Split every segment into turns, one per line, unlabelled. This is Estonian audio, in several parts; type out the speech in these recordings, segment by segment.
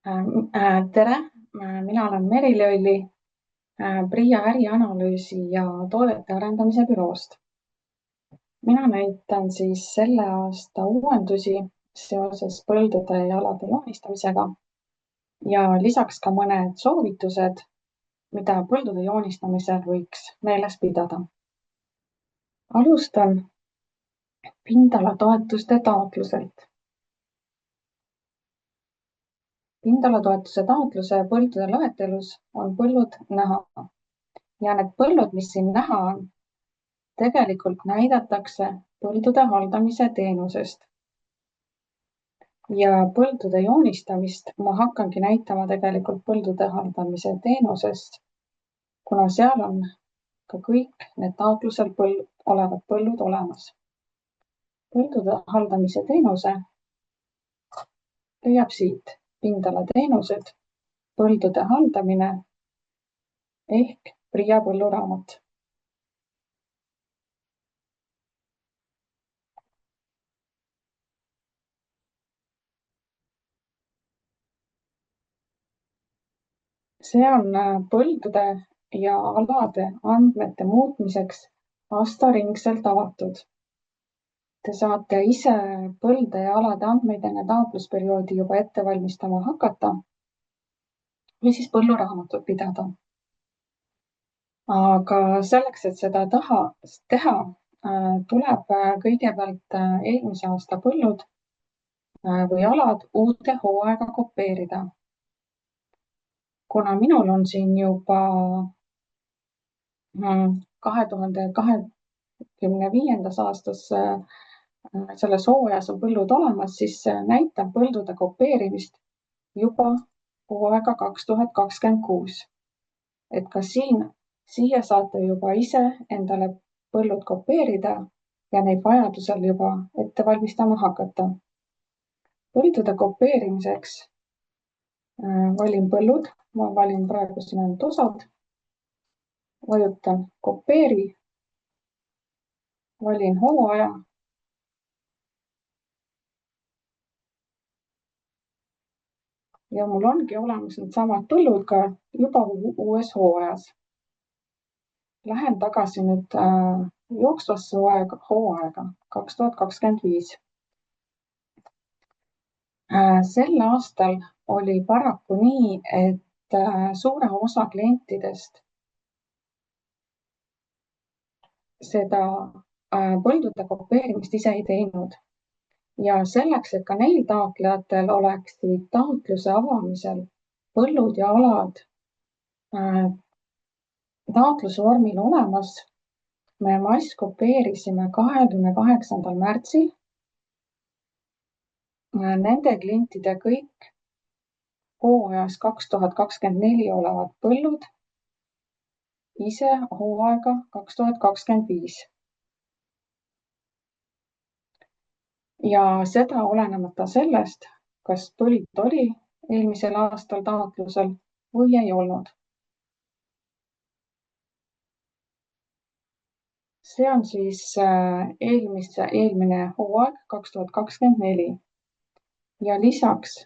Tere, mina olen Merili Olli PRIA ärianalüüsi ja toodete arendamise büroost. Mina näitan siis selle aasta uuendusi seoses põldude ja alade joonistamisega ja lisaks ka mõned soovitused, mida põldude joonistamisel võiks meeles pidada. Alustan pindalatoetuste taotluselt. Pindalatoetuse taotluse põldude loetelus on põllud näha ja need põllud, mis siin näha on, tegelikult näidatakse põldude haldamise teenusest. Ja põldude joonistamist ma hakkangi näitama tegelikult põldude haldamise teenusest, kuna seal on ka kõik need taotlusel olevad põllud olemas. Põldude haldamise teenuse leiab siit pindalateenused, põldude haldamine ehk PRIA põlluraamat. See on põldude ja alade andmete muutmiseks aastaringselt avatud. Te saate ise põlde ja alade andmeid enne taotlusperioodi juba ette valmistama hakata või siis põlluraamatut pidada. Aga selleks, et seda teha, tuleb kõigepealt eelmise aasta põllud või alad uude hooaega kopeerida. Kuna minul on siin juba 2025. aastas selles hooajas on põllud olemas, siis näitab põldude kopeerimist juba hooaega 2026. Et ka siia saate juba ise endale põllud kopeerida ja neid vajadusel juba ette valmistama hakata. Põldude kopeerimiseks valin põllud, ma valin praegu siin ainult osad, vajutan kopeeri, valin hooaja ja mul ongi olemas need samad põllud ka juba uues hooajas. Lähen tagasi nüüd jooksvasse hooaega 2025. Sel aastal oli paraku nii, et suure osa klientidest seda põldude kopeerimist ise ei teinud. Ja selleks, et ka neil taotlejatel oleksid taotluse avamisel põllud ja alad taotlusvormil olemas, me masskopeerisime 28. märtsil nende klientide kõik hooajas 2024 olevad põllud ise hooaega 2025. Ja seda olenemata sellest, kas põld oli eelmisel aastal taotlusel või ei olnud. See on siis eelmine hooaeg 2024 ja lisaks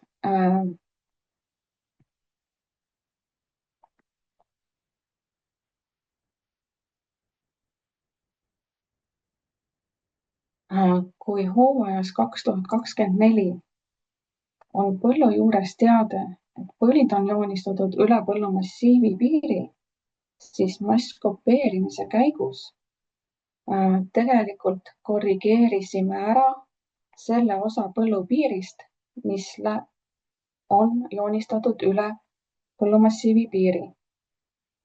kui hooajas 2024 on põllu juures teade, et põld on joonistatud üle põllumassiivi piiri, siis masskopeerimise käigus tegelikult korrigeerisime ära selle osa põllupiirist, mis on joonistatud üle põllumassiivi piiri.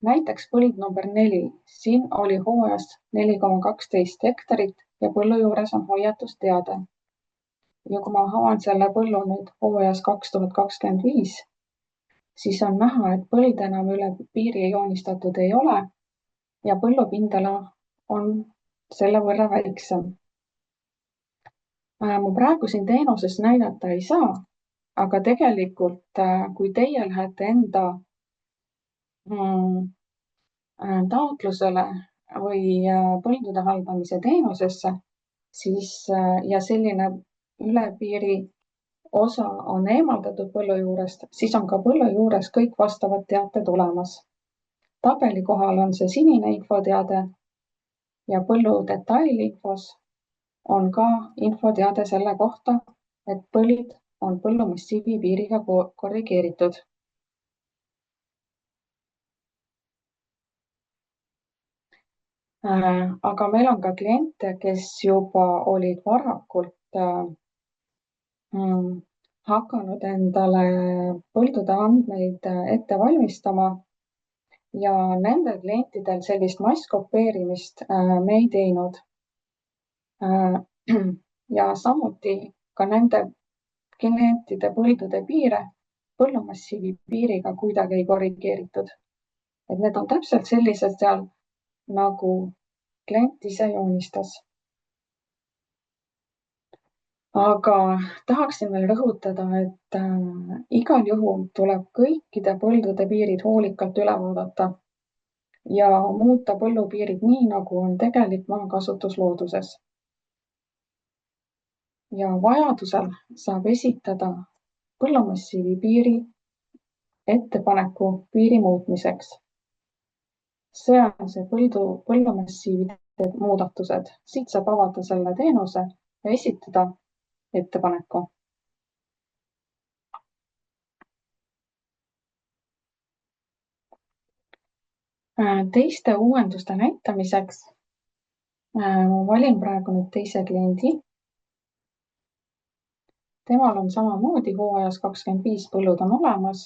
Näiteks põld number 4, siin oli hooajas 4,12 hektarit ja põllu juures on hoiatusteade. Ja kui ma avan selle põllu nüüd hooajas 2025, siis on näha, et põld enam üle piiri joonistatud ei ole ja põllupindala on selle võrra väiksem. Ma praegu siin teenuses näidata ei saa, aga tegelikult kui teie lähete enda taotlusele või põldude haldamise teenusesse, siis ja selline üle piiri osa on eemaldatud põllu juurest, siis on ka põllu juures kõik vastavad teated olemas. tabeli kohal on see sinine infoteade ja põllu detailiinfos on ka infoteade selle kohta, et põlid on põllumassiivi piiriga korrigeeritud. Aga meil on ka kliente, kes juba olid varakult hakanud endale põldude andmeid ette valmistama ja nendel klientidel sellist masskopeerimist me ei teinud. Ja samuti ka nende klientide põldude piire põllumassiivi piiriga kuidagi ei korrigeeritud. Et need on täpselt sellised seal, nagu klient ise joonistas. Aga tahaksin veel rõhutada, et igal juhul tuleb kõikide põldude piirid hoolikalt üle vaadata ja muuta põllupiirid nii, nagu on tegelik maakasutus looduses. Ja vajadusel saab esitada põllumassiivi piiri ettepaneku piiri muutmiseks. See on see põllumassiivide muudatused. Siit saab avada selle teenuse ja esitada ettepaneku. Teiste uuenduste näitamiseks valin praegu nüüd teise kliendi. Temal on samamoodi hooajas 25 põllud on olemas.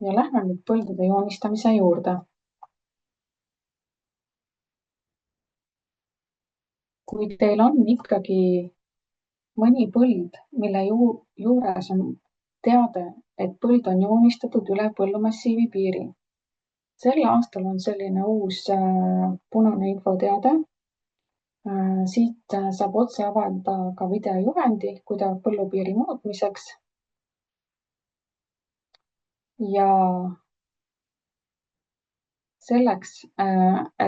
Ja lähme nüüd põldude joonistamise juurde. Kui teil on ikkagi mõni põld, mille juures on teade, et põld on joonistatud üle põllumassiivi piiri. Sel aastal on selline uus punane infoteade. Siit saab otse avada ka videojuhendi, kuidas põllupiiri muutmiseks. Ja selleks,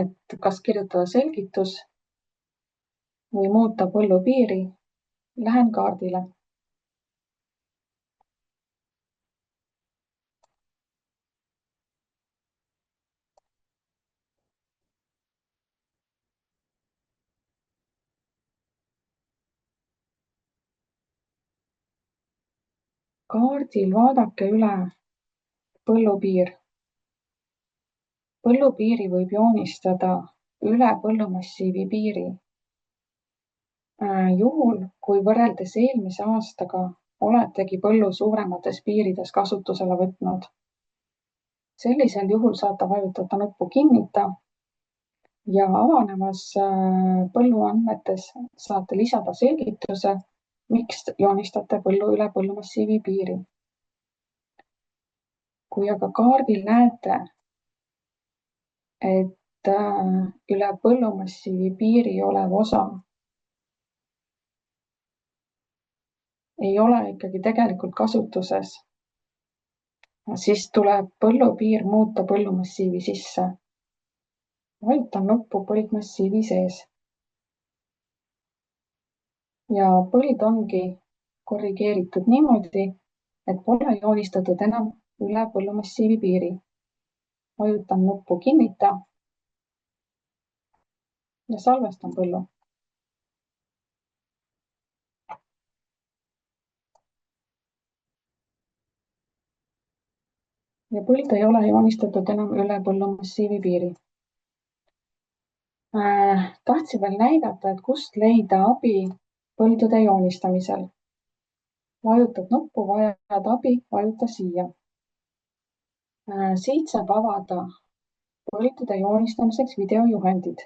et kas kirjutada selgitus või muuta põllupiiri, lähen kaardile. Kaardil vaadake üle põllupiir. Põllupiiri võib joonistada üle põllumassiivi piiri. Juhul, kui võrreldes eelmise aastaga oletegi põllu suuremates piirides kasutusele võtnud. Sellisel juhul saate vajutada nuppu kinnita ja avanevas põlluandmetes saate lisada selgituse, miks joonistate põllu üle põllumassiivi piiri. Kui aga kaardil näete, et üle põllumassiivi piiri olev osa ei ole ikkagi tegelikult kasutuses, siis tuleb põllupiir muuta põllumassiivi sisse. Vajutan nuppu põldmassiivi sees. Ja põld ongi korrigeeritud niimoodi, et pole joonistatud enam üle põllumassiivi piiri. Vajutan nuppu kinnita ja salvestan põllu. Ja põld ei ole joonistatud enam üle põllumassiivi piiri. Tahtsin veel näidata, et kust leida abi põldude joonistamisel. Vajutad nuppu, vajad abi, vajuta siia. Siit saab avada põldude joonistamiseks videojuhendid.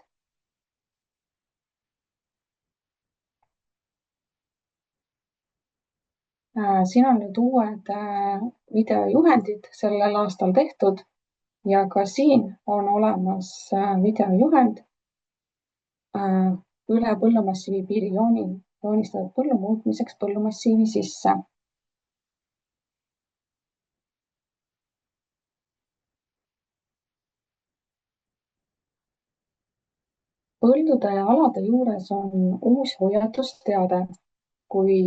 Siin on nüüd uued videojuhendid sellel aastal tehtud ja ka siin on olemas videojuhend üle põllumassiivi piiri joonistatud põllu muutmiseks põllumassiivi sisse. Põldude ja alade juures on uus hoiatusteade. Kui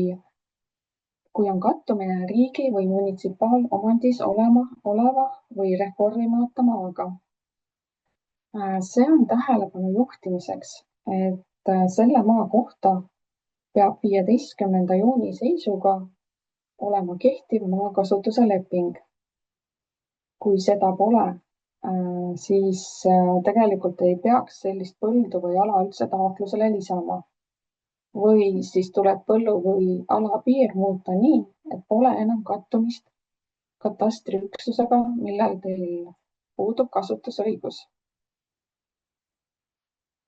kui on kattumine riigi või munitsipaalomandis oleva või reformimata maaga. See on tähelepanu juhtimiseks, et selle maa kohta peab 15. juuni seisuga olema kehtiv maakasutuse leping. kui seda pole, siis tegelikult ei peaks sellist põldu või ala üldse taotlusele lisama. Või siis tuleb põllu või ala piir muuta nii, et pole enam kattumist katastriüksusega, millel teil puudub kasutusõigus.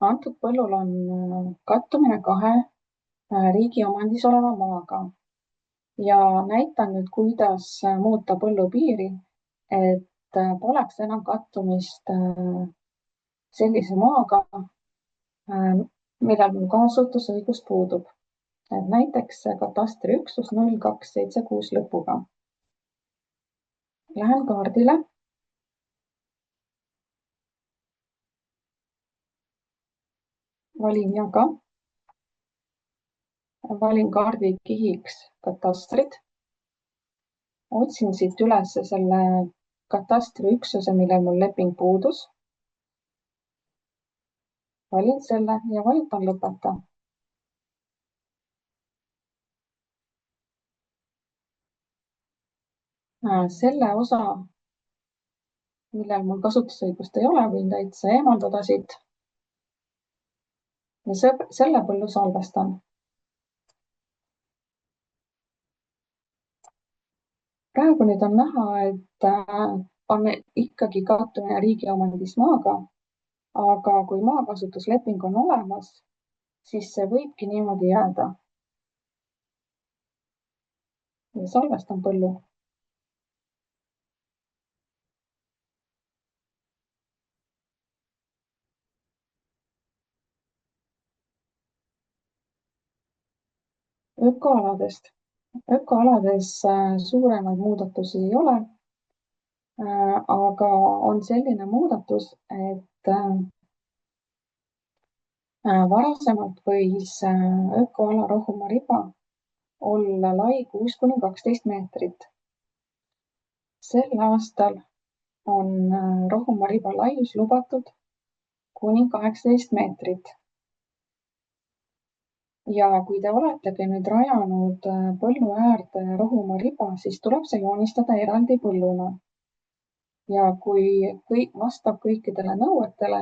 Antud põllul on kattumine kahe riigi omandis oleva maaga ja näitan nüüd, kuidas muuta põllu piiri, et poleks enam kattumist sellise maaga, millel mul kasutusõigus puudub. Näiteks katastriüksus 0276 lõpuga. Lähen kaardile. Valin jaga. Valin kaardi kihiks katastrid. Otsin siit üles selle katastriüksuse, millel mul leping puudus. Valin selle ja vajutan lõpeta. Selle osa, millel mul kasutusõigust ei ole, võin täitsa eemaldada siit. Ja selle põllu salvestan. Praegu nüüd on näha, et on ikkagi kattumine riigi omandis maaga, aga kui maakasutusleping on olemas, siis see võibki niimoodi jääda. Ja salvestan põllu. Ökoaladest. Ökoalades suuremaid muudatusi ei ole, aga on selline muudatus, et varasemalt võis ökoala rohumaa riba olla lai 6–12 meetrit. Sel aastal on rohumaa riba laius lubatud kuni 18 meetrit. Ja kui te oletegi nüüd rajanud põllu äärde rohumaa riba, siis tuleb see joonistada eraldi põlluna. Ja kui vastab kõikidele nõuetele,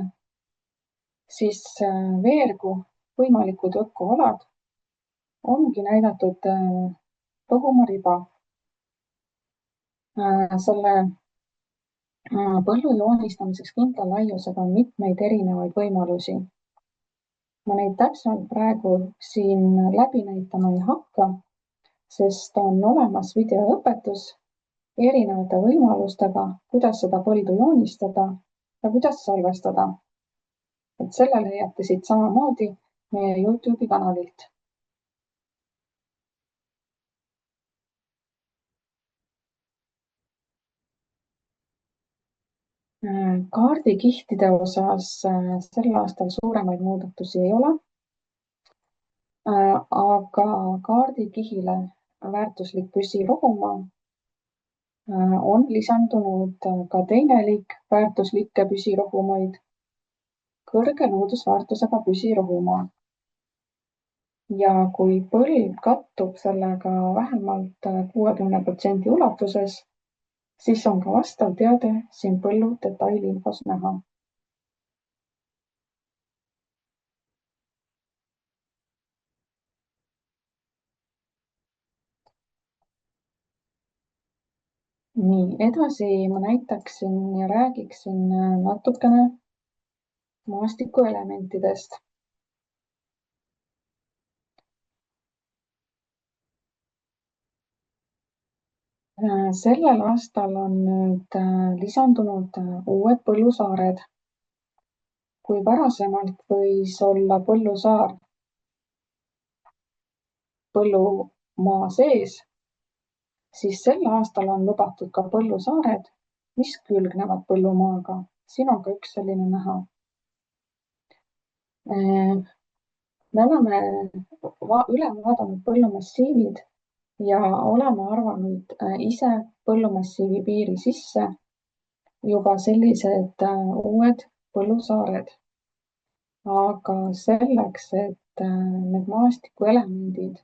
siis veergu võimalikud ökoalad ongi näidatud rohumaa riba. Selle põllu joonistamiseks kindla laiusega on mitmeid erinevaid võimalusi. Ma neid täpsemalt praegu siin läbi näitama ei hakka, sest on olemas videoõpetus erinevate võimalustega, kuidas seda põldu joonistada ja kuidas salvestada. Et selle leiate siit samamoodi meie YouTube'i kanalilt. Kaardikihtide osas sel aastal suuremaid muudatusi ei ole, aga kaardikihile väärtuslik püsirohumaa on lisandunud ka teine liik väärtuslikke püsirohumaid, kõrge loodusväärtusega püsirohumaa. Ja kui põld kattub sellega vähemalt 60% ulatuses, siis on ka vastav teade siin põllu detailinfos näha. Nii, edasi ma näitaksin ja räägiksin natukene maastikuelementidest. Sellel aastal on nüüd lisandunud uued põllusaared. Kui varasemalt võis olla põllusaar põllumaa sees, siis sel aastal on lubatud ka põllusaared, mis külgnevad põllumaaga. Siin on ka üks selline näha. Me oleme üle vaadanud põllumassiivid ja oleme arvanud ise põllumassiivi piiri sisse juba sellised uued põllusaared. Aga selleks, et need maastikuelemendid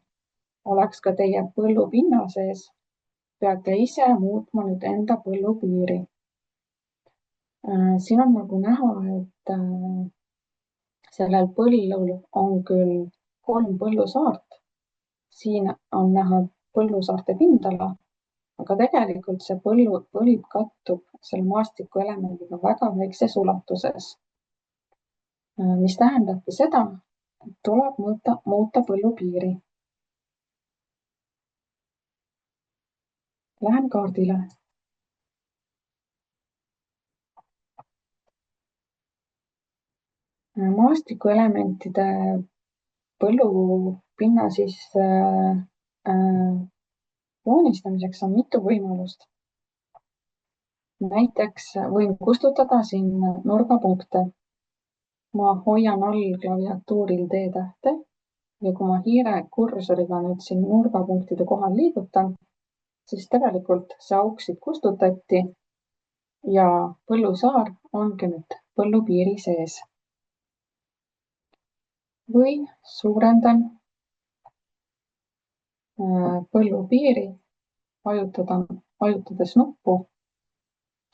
oleks ka teie põllupinna sees, peate ise muutma nüüd enda põllupiiri. Siin on nagu näha, et sellel põllul on küll 3 põllusaart. Siin on näha põllusaarte pindala, aga tegelikult see põld kattub selle maastikuelemendiga väga väikses ulatuses, mis tähendabki seda, et tuleb muuta põllupiiri. Lähen kaardile. Maastikuelementide põllupinna joonistamiseks on mitu võimalust. Näiteks võin kustutada siin nurgapunkte. Ma hoian all klaviatuuril D-tähte ja kui ma hiire kursoriga nüüd siin nurgapunktide kohal liigutan, siis tegelikult see auk siit kustutati ja põllusaar ongi nüüd põllupiiri sees. Või suurendan põllupiiri, vajutades nuppu,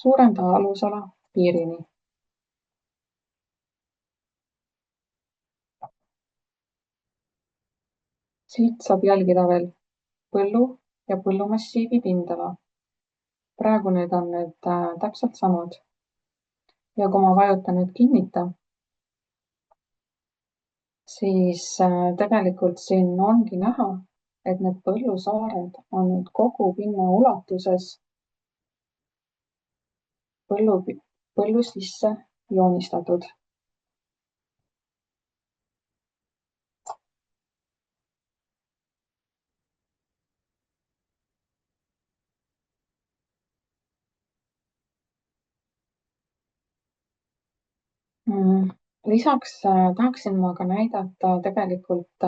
suurenda alusala piirini. Siit saab jälgida veel põllu ja põllumassiivi pindala. Praegu need on täpselt samad. Ja kui ma vajutan nüüd kinnita, siis tegelikult siin ongi näha, et need põllusaared on nüüd kogu pinna ulatuses põllu sisse joonistatud. Lisaks tahaksin ma ka näidata tegelikult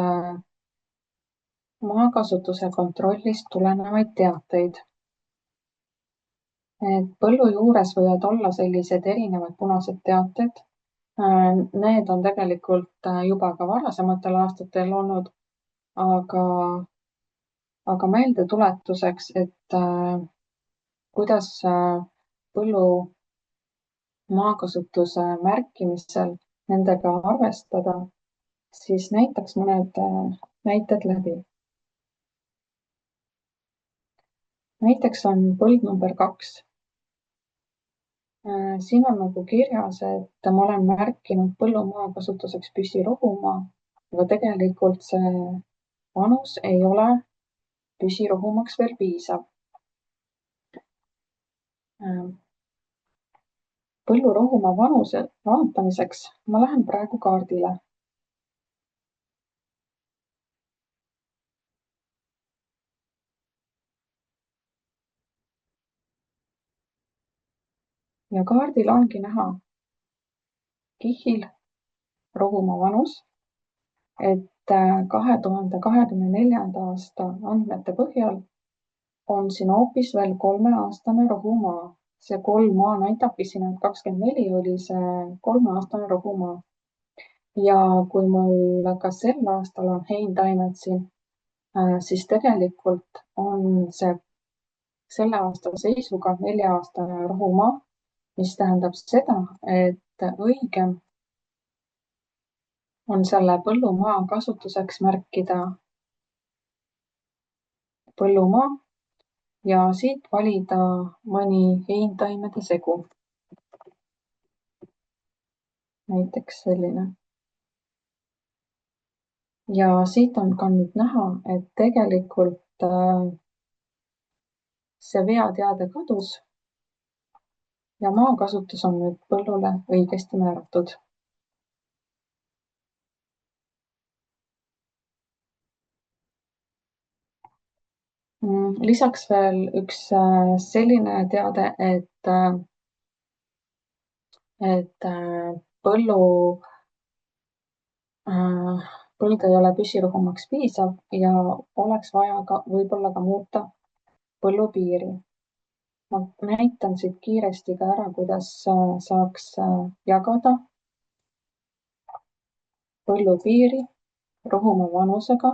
maakasutuse kontrollist tulenevaid teateid. Et põllu juures võivad olla sellised erinevad punased teated. Need on tegelikult juba ka varasematel aastatel olnud, aga meeldetuletuseks, et kuidas põllu maakasutuse märkimisel nendega arvestada, siis näitaks mõned näited läbi. Näiteks on põld number 2. Siin on nagu kirjas, et ma olen märkinud põllumaa kasutuseks püsirohumaa, aga tegelikult see vanus ei ole püsirohumaks veel piisav. Põllurohumaa vanuse vaatamiseks ma lähen praegu kaardile. Ja kaardil ongi näha kihil rohumaa vanus, et 2024. aasta andmete põhjal on siin hoopis veel 3-aastane rohumaa. See 3 maa näitabki siin, et 24 oli see 3-aastane rohumaa. Ja kui mul ka sel aastal on heintaimed siin, siis tegelikult on see selle aasta seisuga 4-aastane rohumaa, mis tähendab seda, et õigem on selle põllumaa kasutuseks märkida põllumaa ja siit valida mõni heintaimede segu. Näiteks selline. Ja siit on ka nüüd näha, et tegelikult see veateade kadus ja maakasutus on nüüd põllule õigesti määratud. Lisaks veel üks selline teade, et põllu põld ei ole püsirohumaks piisav ja oleks vaja ka võib-olla ka muuta põllupiiri. Ma näitan siit kiiresti ka ära, kuidas saaks jagada põllupiiri rohumaa vanusega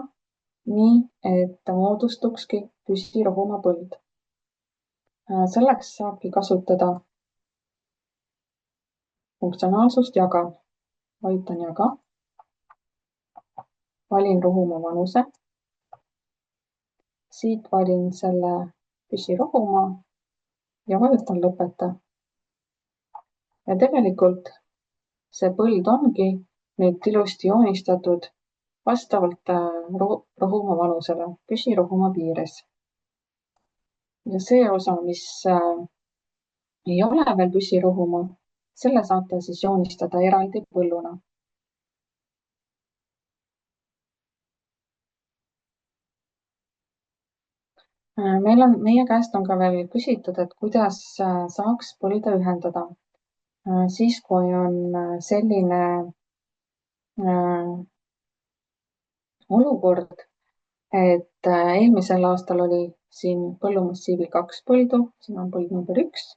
nii, et moodustukski püsirohumaa põld. Selleks saabki kasutada funktsionaalsust jaga. Vajutan jaga, valin rohumaa vanuse, siit valin selle püsirohumaa ja vajutan lõpeta. Ja tegelikult see põld ongi nüüd ilusti joonistatud vastavalt rohumaa vanusele püsirohumaa piires. Ja see osa, mis ei ole veel püsirohumaa, selle saate siis joonistada eraldi põlluna. Meie käest on ka veel küsitud, et kuidas saaks põlde ühendada. Siis, kui on selline olukord, et eelmisel aastal oli siin põllumassiivil 2 põldu, siin on põld number 1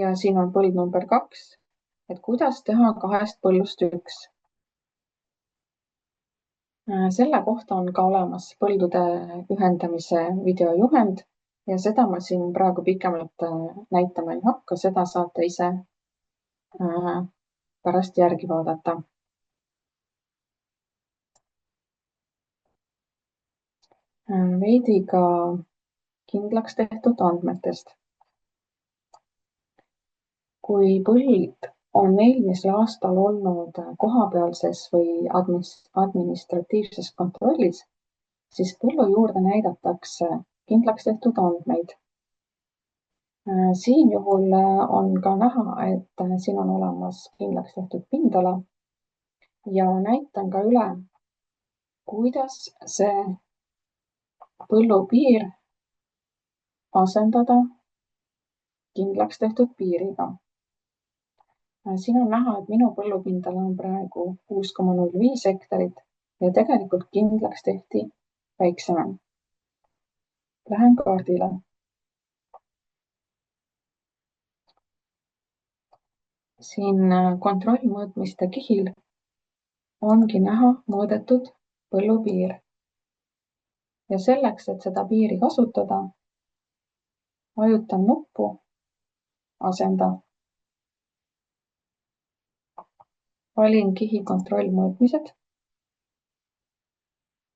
ja siin on põld number 2, et kuidas teha 2 põllust 1. Selle kohta on ka olemas põldude ühendamise videojuhend ja seda ma siin praegu pikemalt näitama ei hakka, seda saate ise pärast järgi vaadata. Veidi ka kindlaks tehtud andmetest. Kui põld on eelmisel aastal olnud kohapealses või administratiivses kontrollis, siis põllu juurde näidatakse kindlaks tehtud andmeid. Siin juhul on ka näha, et siin on olemas kindlaks tehtud pindala ja näitan ka üle, kuidas see põllupiir asendada kindlaks tehtud piiriga. Siin on näha, et minu põllupindala on praegu 6,05 hektarit ja tegelikult kindlaks tehti väiksem. Lähen kaardile. Siin kontrollmõõtmiste kihil ongi näha mõõdetud põllupiir. Ja selleks, et seda piiri kasutada, vajutan nuppu asenda. Valin kihi kontrollmõõtmised,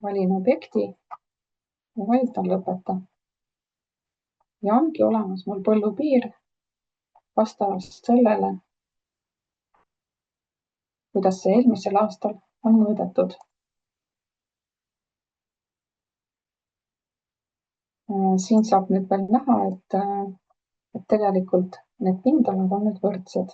valin objekti ja vajutan lõpeta. Ja ongi olemas mul põllupiir vastavalt sellele, kuidas see eelmisel aastal on mõõdetud. Siin saab nüüd veel näha, et tegelikult need pindalad on nüüd võrdsed.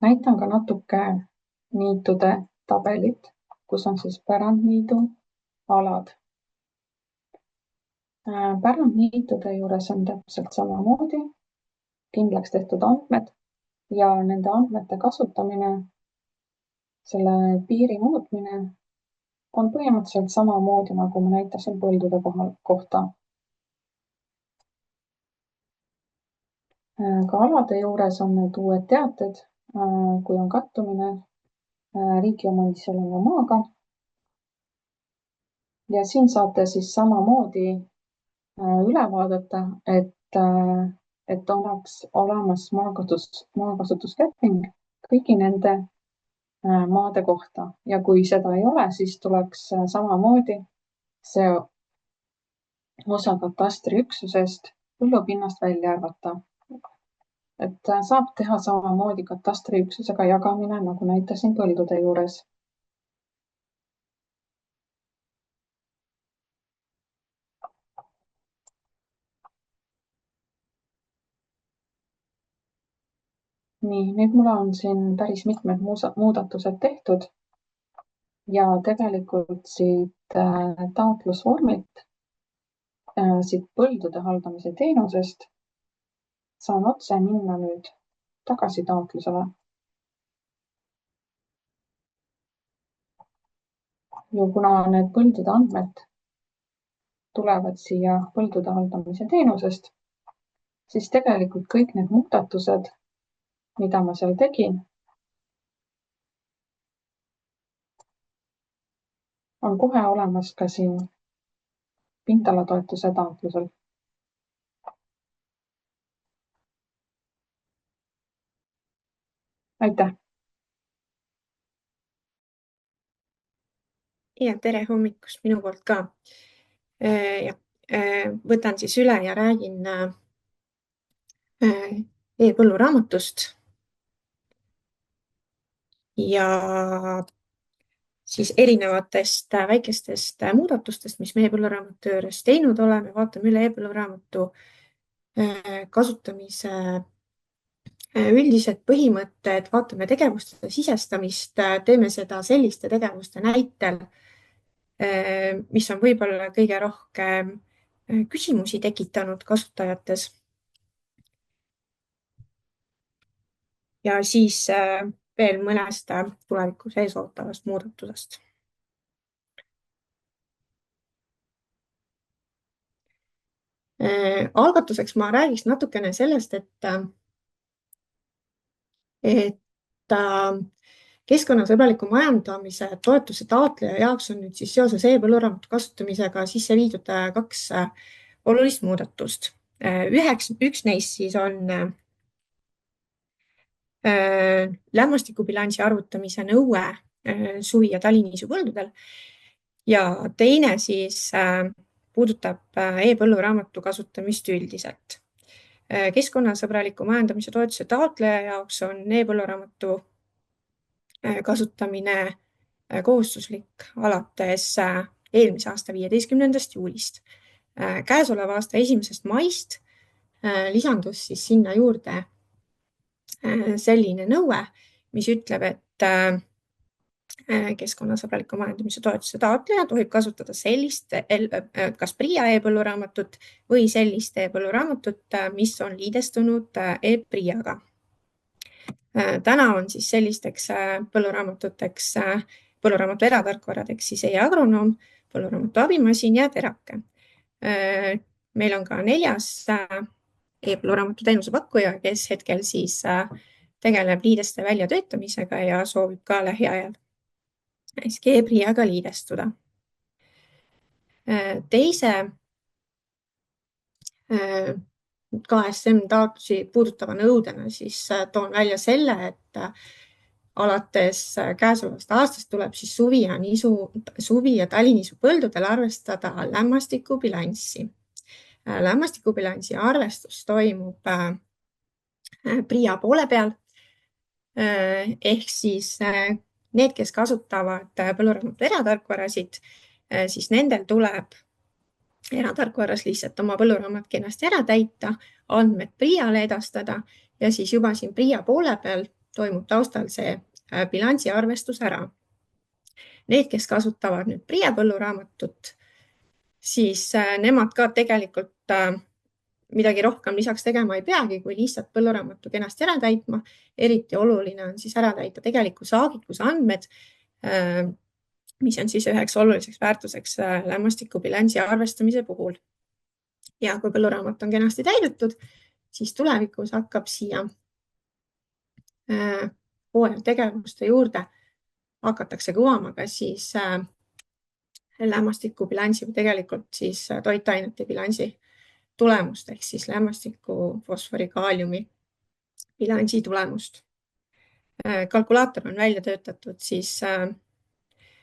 Näitan ka natuke niitude tabelit, kus on siis pärandniidu alad. Pärandniitude juures on täpselt samamoodi kindlaks tehtud andmed ja nende andmete kasutamine, selle piiri muutmine on põhimõtteliselt samamoodi, nagu ma näitasin põldude kohta. Ka alade juures on need uued teated, kui on kattumine riigi omandis oleva maaga. Ja siin saate siis samamoodi üle vaadata, et oleks olemas maakasutusleping kõigi nende maade kohta ja kui seda ei ole, siis tuleks samamoodi see osa katastriüksusest põllupinnast välja arvata. Et saab teha samamoodi katastriüksusega jagamine, nagu näitasin põldude juures. Nii, nüüd mul on siin päris mitmed muudatused tehtud ja tegelikult siit taotlusvormilt siit põldude haldamise teenusest saan otse minna nüüd tagasi taotlusele. Ja kuna need põldude andmed tulevad siia põldude haldamise teenusest, siis tegelikult kõik need muudatused, mida ma seal tegin, on kohe olemas ka siin pindalatoetuse taotlusel. Aitäh!
Ja tere hommikust minu poolt ka. Võtan siis üle ja räägin e-põlluraamatust ja siis erinevatest väikestest muudatustest, mis me e-põlluraamatu juures teinud oleme. Vaatame üle e-põlluraamatu kasutamise üldised põhimõtted, vaatame tegevuste sisestamist, teeme seda selliste tegevuste näitel, mis on võib-olla kõige rohkem küsimusi tekitanud kasutajates. Ja siis veel mõnest tulevikus ees ootavast muudatusest. Algatuseks ma räägiks natukene sellest, et keskkonnasõbraliku majandamise toetuse taotleja jaoks on nüüd siis seoses e-põlluraamatu kasutamisega sisse viidud 2 olulist muudatust. Üks neist siis on lämmastikubilansi arvutamise nõue suvi- ja taliniisu põldudel ja teine siis puudutab e-põlluraamatu kasutamist üldiselt. Keskkonnasõbraliku majandamise toetuse taotleja jaoks on e-põlluraamatu kasutamine kohustuslik alates eelmise aasta 15. juulist. Käesoleva aasta 1. maist lisandus siis sinna juurde selline nõue, mis ütleb, et keskkonnasõbraliku majandamise toetuse taotleja tohib kasutada sellist kas PRIA e-põlluraamatut või sellist e-põlluraamatut, mis on liidestunud e-PRIA-ga. Täna on siis sellisteks põlluraamatuteks põlluraamatu eratarkvaradeks siis e-agronoom, põlluraamatu abimasin ja terake. Meil on ka 4. e-põlluraamatu teenuse pakkuja, kes hetkel siis tegeleb liideste väljatöötamisega ja soovib ka lähiajal e-PRIA-ga liidestuda. Teise KSM taotlusi puudutava nõudena siis toon välja selle, et alates käesolevast aastast tuleb siis suvi- ja taliniisu põldudel arvestada lämmastikubilanssi. Lämmastikubilansi arvestus toimub PRIA poole peal. Ehk siis need, kes kasutavad põlluraamatu eratarkvarasid, siis nendel tuleb eratarkvaras lihtsalt oma põlluraamat kenasti ära täita, andmed PRIA-le edastada ja siis juba siin PRIA poole peal toimub taustal see bilansi arvestus ära. Need, kes kasutavad nüüd PRIA põlluraamatut, siis nemad ka tegelikult midagi rohkem lisaks tegema ei peagi, kui lihtsalt põlluraamatu kenasti ära täitma. Eriti oluline on siis ära täita tegeliku saagikuse andmed, mis on siis üheks oluliseks väärtuseks lämmastikubilansi arvestamise puhul. Ja kui põlluraamat on kenasti täidetud, siis tulevikus hakkab siia hooajategevuste juurde hakatakse kuvama ka siis lämmastikubilansi või tegelikult siis toitainete bilansi tulemust ehk siis lämmastiku, fosfori, kaaliumi bilansi tulemust. Kalkulaator on välja töötatud siis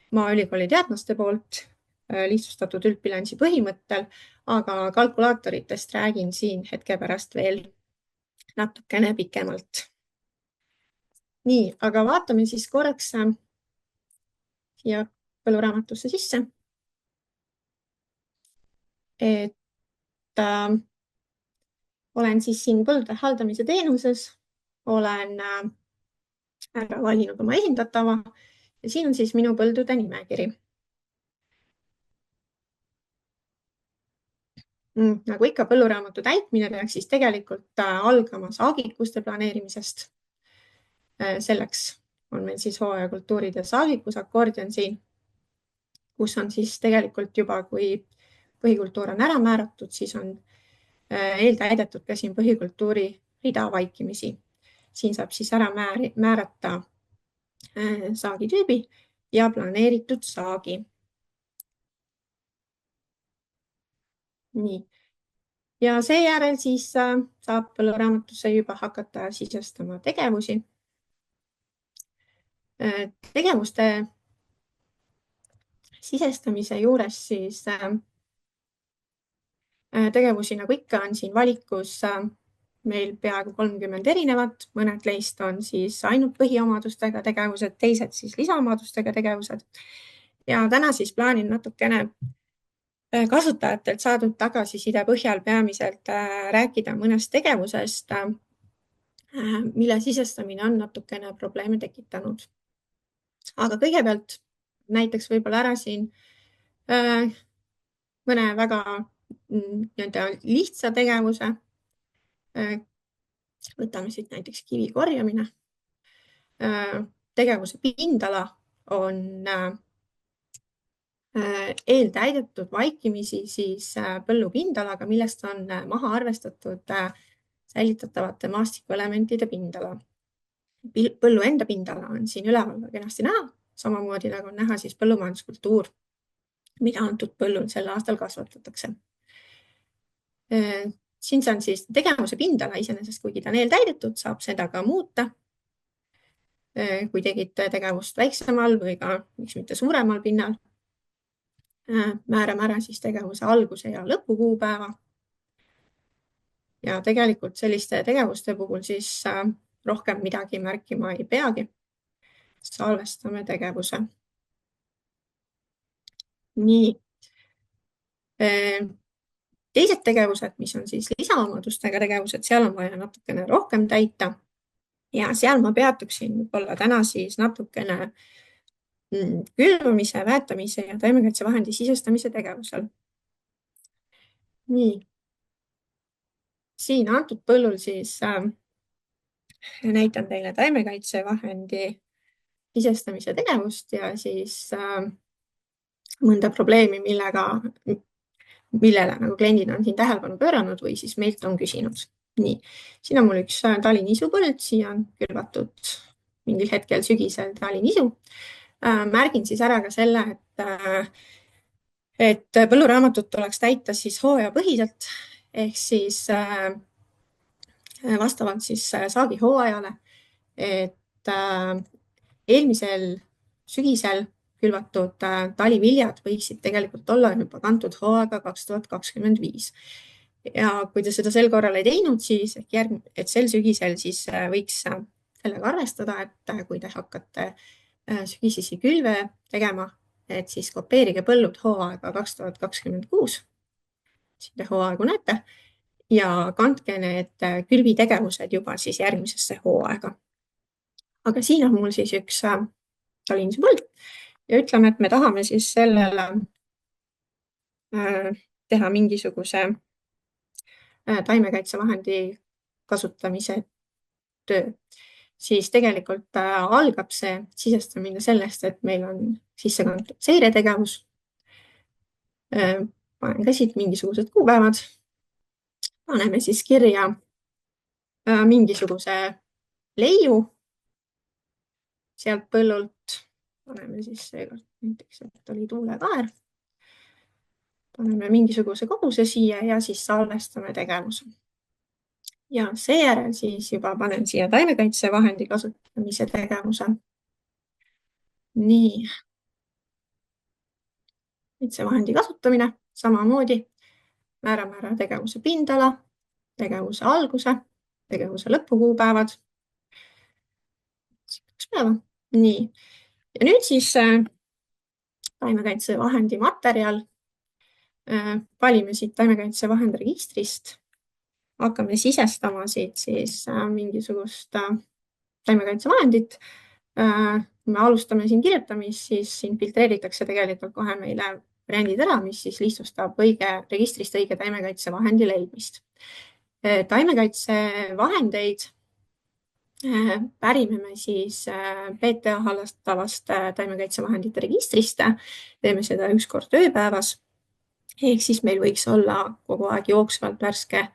Maaülikooli teadlaste poolt lihtsustatud üldbilansi põhimõttel, aga kalkulaatoritest räägin siin hetke pärast veel natukene pikemalt. Nii, aga vaatame siis korraks siia põlluraamatusse sisse. Et olen siis siin põldude haldamise teenuses, olen ära valinud oma esindatava ja siin on siis minu põldude nimekiri. Nagu ikka põlluraamatu täitmine peaks siis tegelikult algama saagikuste planeerimisest. Selleks on meil siis hooajakultuuride saagikusakordion siin, kus on siis tegelikult juba, kui põhikultuur on ära määratud, siis on eeltäidetud ka siin põhikultuuri rida vaikimisi. Siin saab siis ära määrata saagitüübi ja planeeritud saagi. Nii. Ja seejärel siis saab põlluraamatusse juba hakata sisestama tegevusi. Tegevuste sisestamise juures siis tegevusi, nagu ikka, on siin valikus meil peaaegu 30 erinevat, mõned neist on siis ainult põhiomadustega tegevused, teised siis lisaomadustega tegevused. Ja täna siis plaanin natukene kasutajatelt saadud tagasiside põhjal peamiselt rääkida mõnest tegevusest, mille sisestamine on natukene probleeme tekitanud. Aga kõigepealt näiteks võib-olla ära siin mõne väga lihtsa tegevuse. Võtame siit näiteks kivi korjamine. Tegevuse pindala on eeltäidetud vaikimisi siis põllupindalaga, millest on maha arvestatud säilitatavate maastikuelementide pindala. Põllu enda pindala on siin üleval kenasti näha, samamoodi nagu on näha siis põllumajanduskultuur, mida antud põllul sel aastal kasvatatakse. Siin on siis tegevuse pindala iseenesest, kuigi ta on eeltäidetud, saab seda ka muuta. Kui tegite tegevust väiksemal või ka miks mitte suuremal pinnal, määrame ära siis tegevuse alguse ja lõpukuupäeva. Ja tegelikult selliste tegevuste puhul siis rohkem midagi märkima ei peagi. Salvestame tegevuse. Nii. Teised tegevused, mis on siis lisaomadustega tegevused, seal on vaja natukene rohkem täita. Ja seal ma peatuksin võib-olla täna siis natukene külvamise, väetamise ja taimekaitsevahendi sisestamise tegevusel. Nii. Siin antud põllul siis näitan teile taimekaitsevahendi sisestamise tegevust ja siis mõnda probleemi, millele nagu kliendid on siin tähelepanu pööranud või siis meilt on küsinud. Nii. Siin on mul üks talinnisupõld, siia on külvatud mingil hetkel sügisel talinisu. Märgin siis ära ka selle, et põlluraamatut tuleks täita siis hooajapõhiselt ehk siis vastavalt siis saagi hooajale, et eelmisel sügisel külvatud taliviljad võiksid tegelikult olla juba kantud hooaega 2025. Ja kui te seda sel korral ei teinud, siis et sel sügisel siis võiks sellega arvestada, et kui te hakkate sügisesi külve tegema, et siis kopeerige põllud hooaega 2026. Siin te hooaegu näete ja kandke need külvitegevused juba siis järgmisesse hooaega. Aga siin on mul siis üks talinisupõld ja ütleme, et me tahame siis sellele teha mingisuguse taimekaitsevahendi kasutamise töö. Siis tegelikult algab see sisestamine sellest, et meil on sisse kantud seiretegevus. Panen ka siit mingisugused kuupäevad. Paneme siis kirja mingisuguse leiu sealt põllult. Paneme siis seekord näiteks, et oli tuulekaer. Paneme mingisuguse koguse siia ja siis salvestame tegevuse. Ja seejärel siis juba panen siia taimekaitsevahendi kasutamise tegevuse. Nii. Kaitsevahendi kasutamine samamoodi. Määrame ära tegevuse pindala, tegevuse alguse, tegevuse lõpukuupäevad. Nii. Ja nüüd siis taimekaitsevahendi materjal. Valime siit taimekaitsevahend registrist. Hakkame sisestama siit siis mingisugust taimekaitsevahendit. Kui me alustame siin kirjutamist, siis siin filtreeritakse tegelikult kohe meile brändid ära, mis siis lihtsustab registrist õige taimekaitsevahendi leidmist. Taimekaitsevahendeid pärime me siis PTA hallatavast taimekaitsevahendite registrist. Teeme seda 1 kord ööpäevas. Ehk siis meil võiks olla kogu aeg jooksvalt värske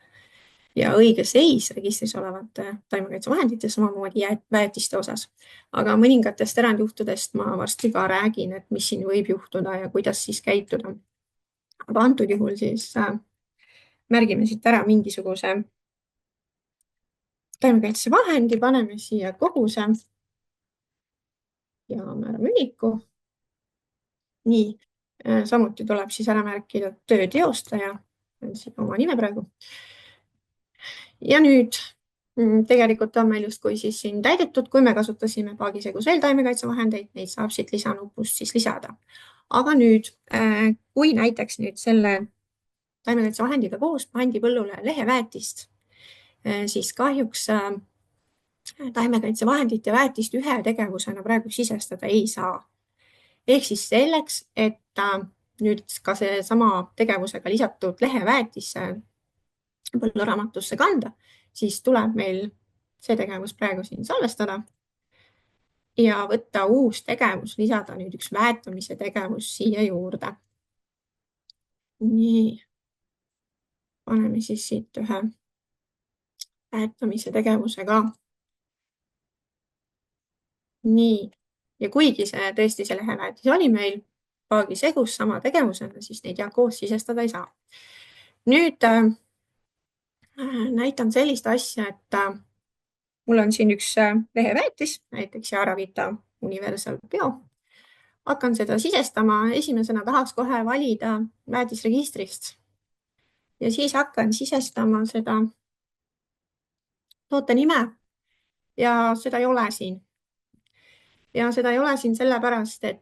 ja õige seis registris olevate taimekaitsevahendite, samamoodi väetiste osas. Aga mõningatest erandjuhtudest ma varsti ka räägin, et mis siin võib juhtuda ja kuidas siis käituda. Aga antud juhul siis märgime siit ära mingisuguse taimekaitsevahendi, paneme siia koguse ja määrame ühiku. Nii, samuti tuleb siis ära märkida töö teostaja, siin oma nime praegu. Ja nüüd tegelikult on meil justkui siis siin täidetud, kui me kasutasime paagisegus veel taimekaitsevahendeid, neid saab siit lisanupust siis lisada. Aga nüüd, kui näiteks nüüd selle taimekaitsevahendiga koos pandi põllule leheväetist, siis kahjuks taimekaitsevahendit ja väetist ühe tegevusena praegu sisestada ei saa. Ehk siis selleks, et nüüd ka see sama tegevusega lisatud leheväetisse põlluraamatusse kanda, siis tuleb meil see tegevus praegu siin salvestada ja võtta uus tegevus, lisada nüüd üks väetamise tegevus siia juurde. Nii, paneme siis siit ühe väetamise tegevuse ka. Nii, ja kuigi see tõesti see leheväetis oli meil paagisegus sama tegevusena, siis neid koos sisestada ei saa. Nüüd näitan sellist asja, et mul on siin üks leheväetis, näiteks Yaravita Universal Bio. Hakkan seda sisestama. Esimesena tahaks kohe valida väetisregistrist ja siis hakkan sisestama seda toote nime ja seda ei ole siin. Ja seda ei ole siin sellepärast, et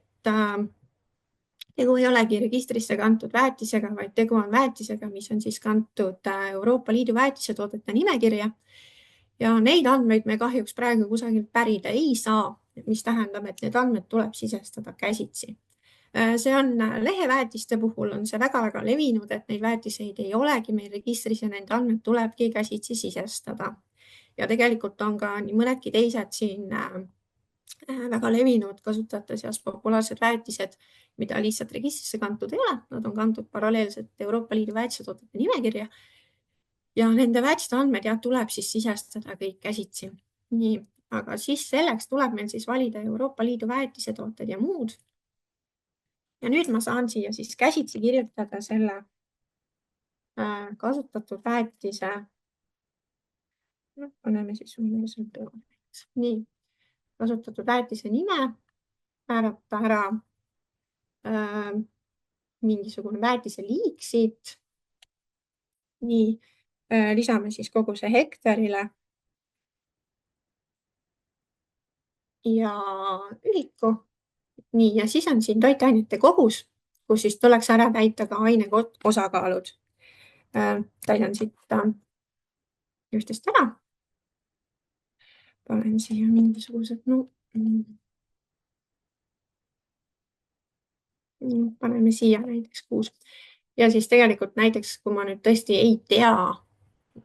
tegu ei olegi registrisse kantud väetisega, vaid tegu on väetisega, mis on siis kantud Euroopa Liidu väetisetoodete nimekirja. Ja neid andmeid me kahjuks praegu kusagilt pärida ei saa, mis tähendab, et need andmed tuleb sisestada käsitsi. See on leheväetiste puhul on see väga-väga levinud, et neid väetiseid ei olegi meil registris ja nende andmed tulebki käsitsi sisestada. Ja tegelikult on ka nii mõnedki teised siin väga levinud kasutajate seas populaarsed väetised, mida lihtsalt registrisse kantud ei ole. Nad on kantud paralleelselt Euroopa Liidu väetisetoodete nimekirja. Ja nende väetiste andmed tuleb siis sisestada kõik käsitsi. Nii, aga siis selleks tuleb meil siis valida Euroopa Liidu väetisetooted ja muud. Ja nüüd ma saan siia siis käsitsi kirjutada selle kasutatud väetise. Paneme siis Universal Bio. Nii, kasutatud väetise nime, määrata ära mingisugune väetise liik siit. Nii, lisame siis kogu see hektarile ja ühiku. Nii, ja siis on siin toitainete kogus, kus siis tuleks ära täita ka aine osakaalud. Täidan siit ühtest ära. Panen siia mingisugused, paneme siia näiteks 6. Ja siis tegelikult näiteks, kui ma nüüd tõesti ei tea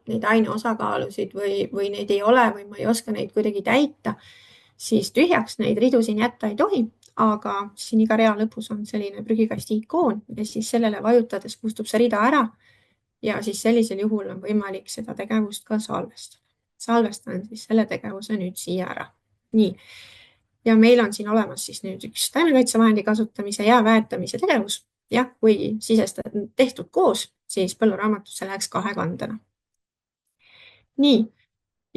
neid aine osakaalusid või neid ei ole või ma ei oska neid kuidagi täita, siis tühjaks neid ridu siin jätta ei tohi, aga siin iga rea lõpus on selline prügikasti ikoon ja siis sellele vajutades kustub see rida ära ja siis sellisel juhul on võimalik seda tegevust ka salvestada. Salvestan siis selle tegevuse nüüd siia ära. Nii. Ja meil on siin olemas siis nüüd üks taimekaitsevahendi kasutamise ja väetamise tegevus. Ja kui sisestada tehtud koos, siis põlluraamatusse läheks 2 kandena. Nii.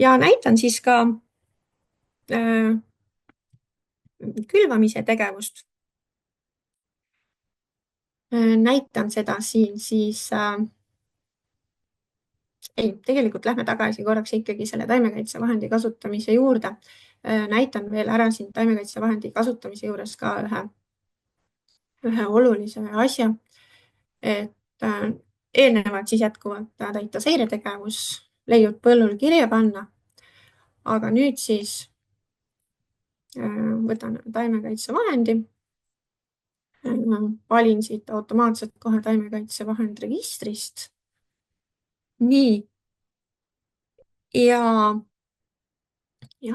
Ja näitan siis ka külvamise tegevust. Näitan seda siin siis tegelikult lähme tagasi korraks ikkagi selle taimekaitsevahendi kasutamise juurde. Näitan veel ära siin taimekaitsevahendi kasutamise juures ka ühe olulise asja, et eelnevalt siis jätkuvalt täita seiretegevus, leiud põllul kirja panna, aga nüüd siis võtan taimekaitsevahendi Valin siit automaatselt kohe taimekaitsevahend registrist. Nii. Ja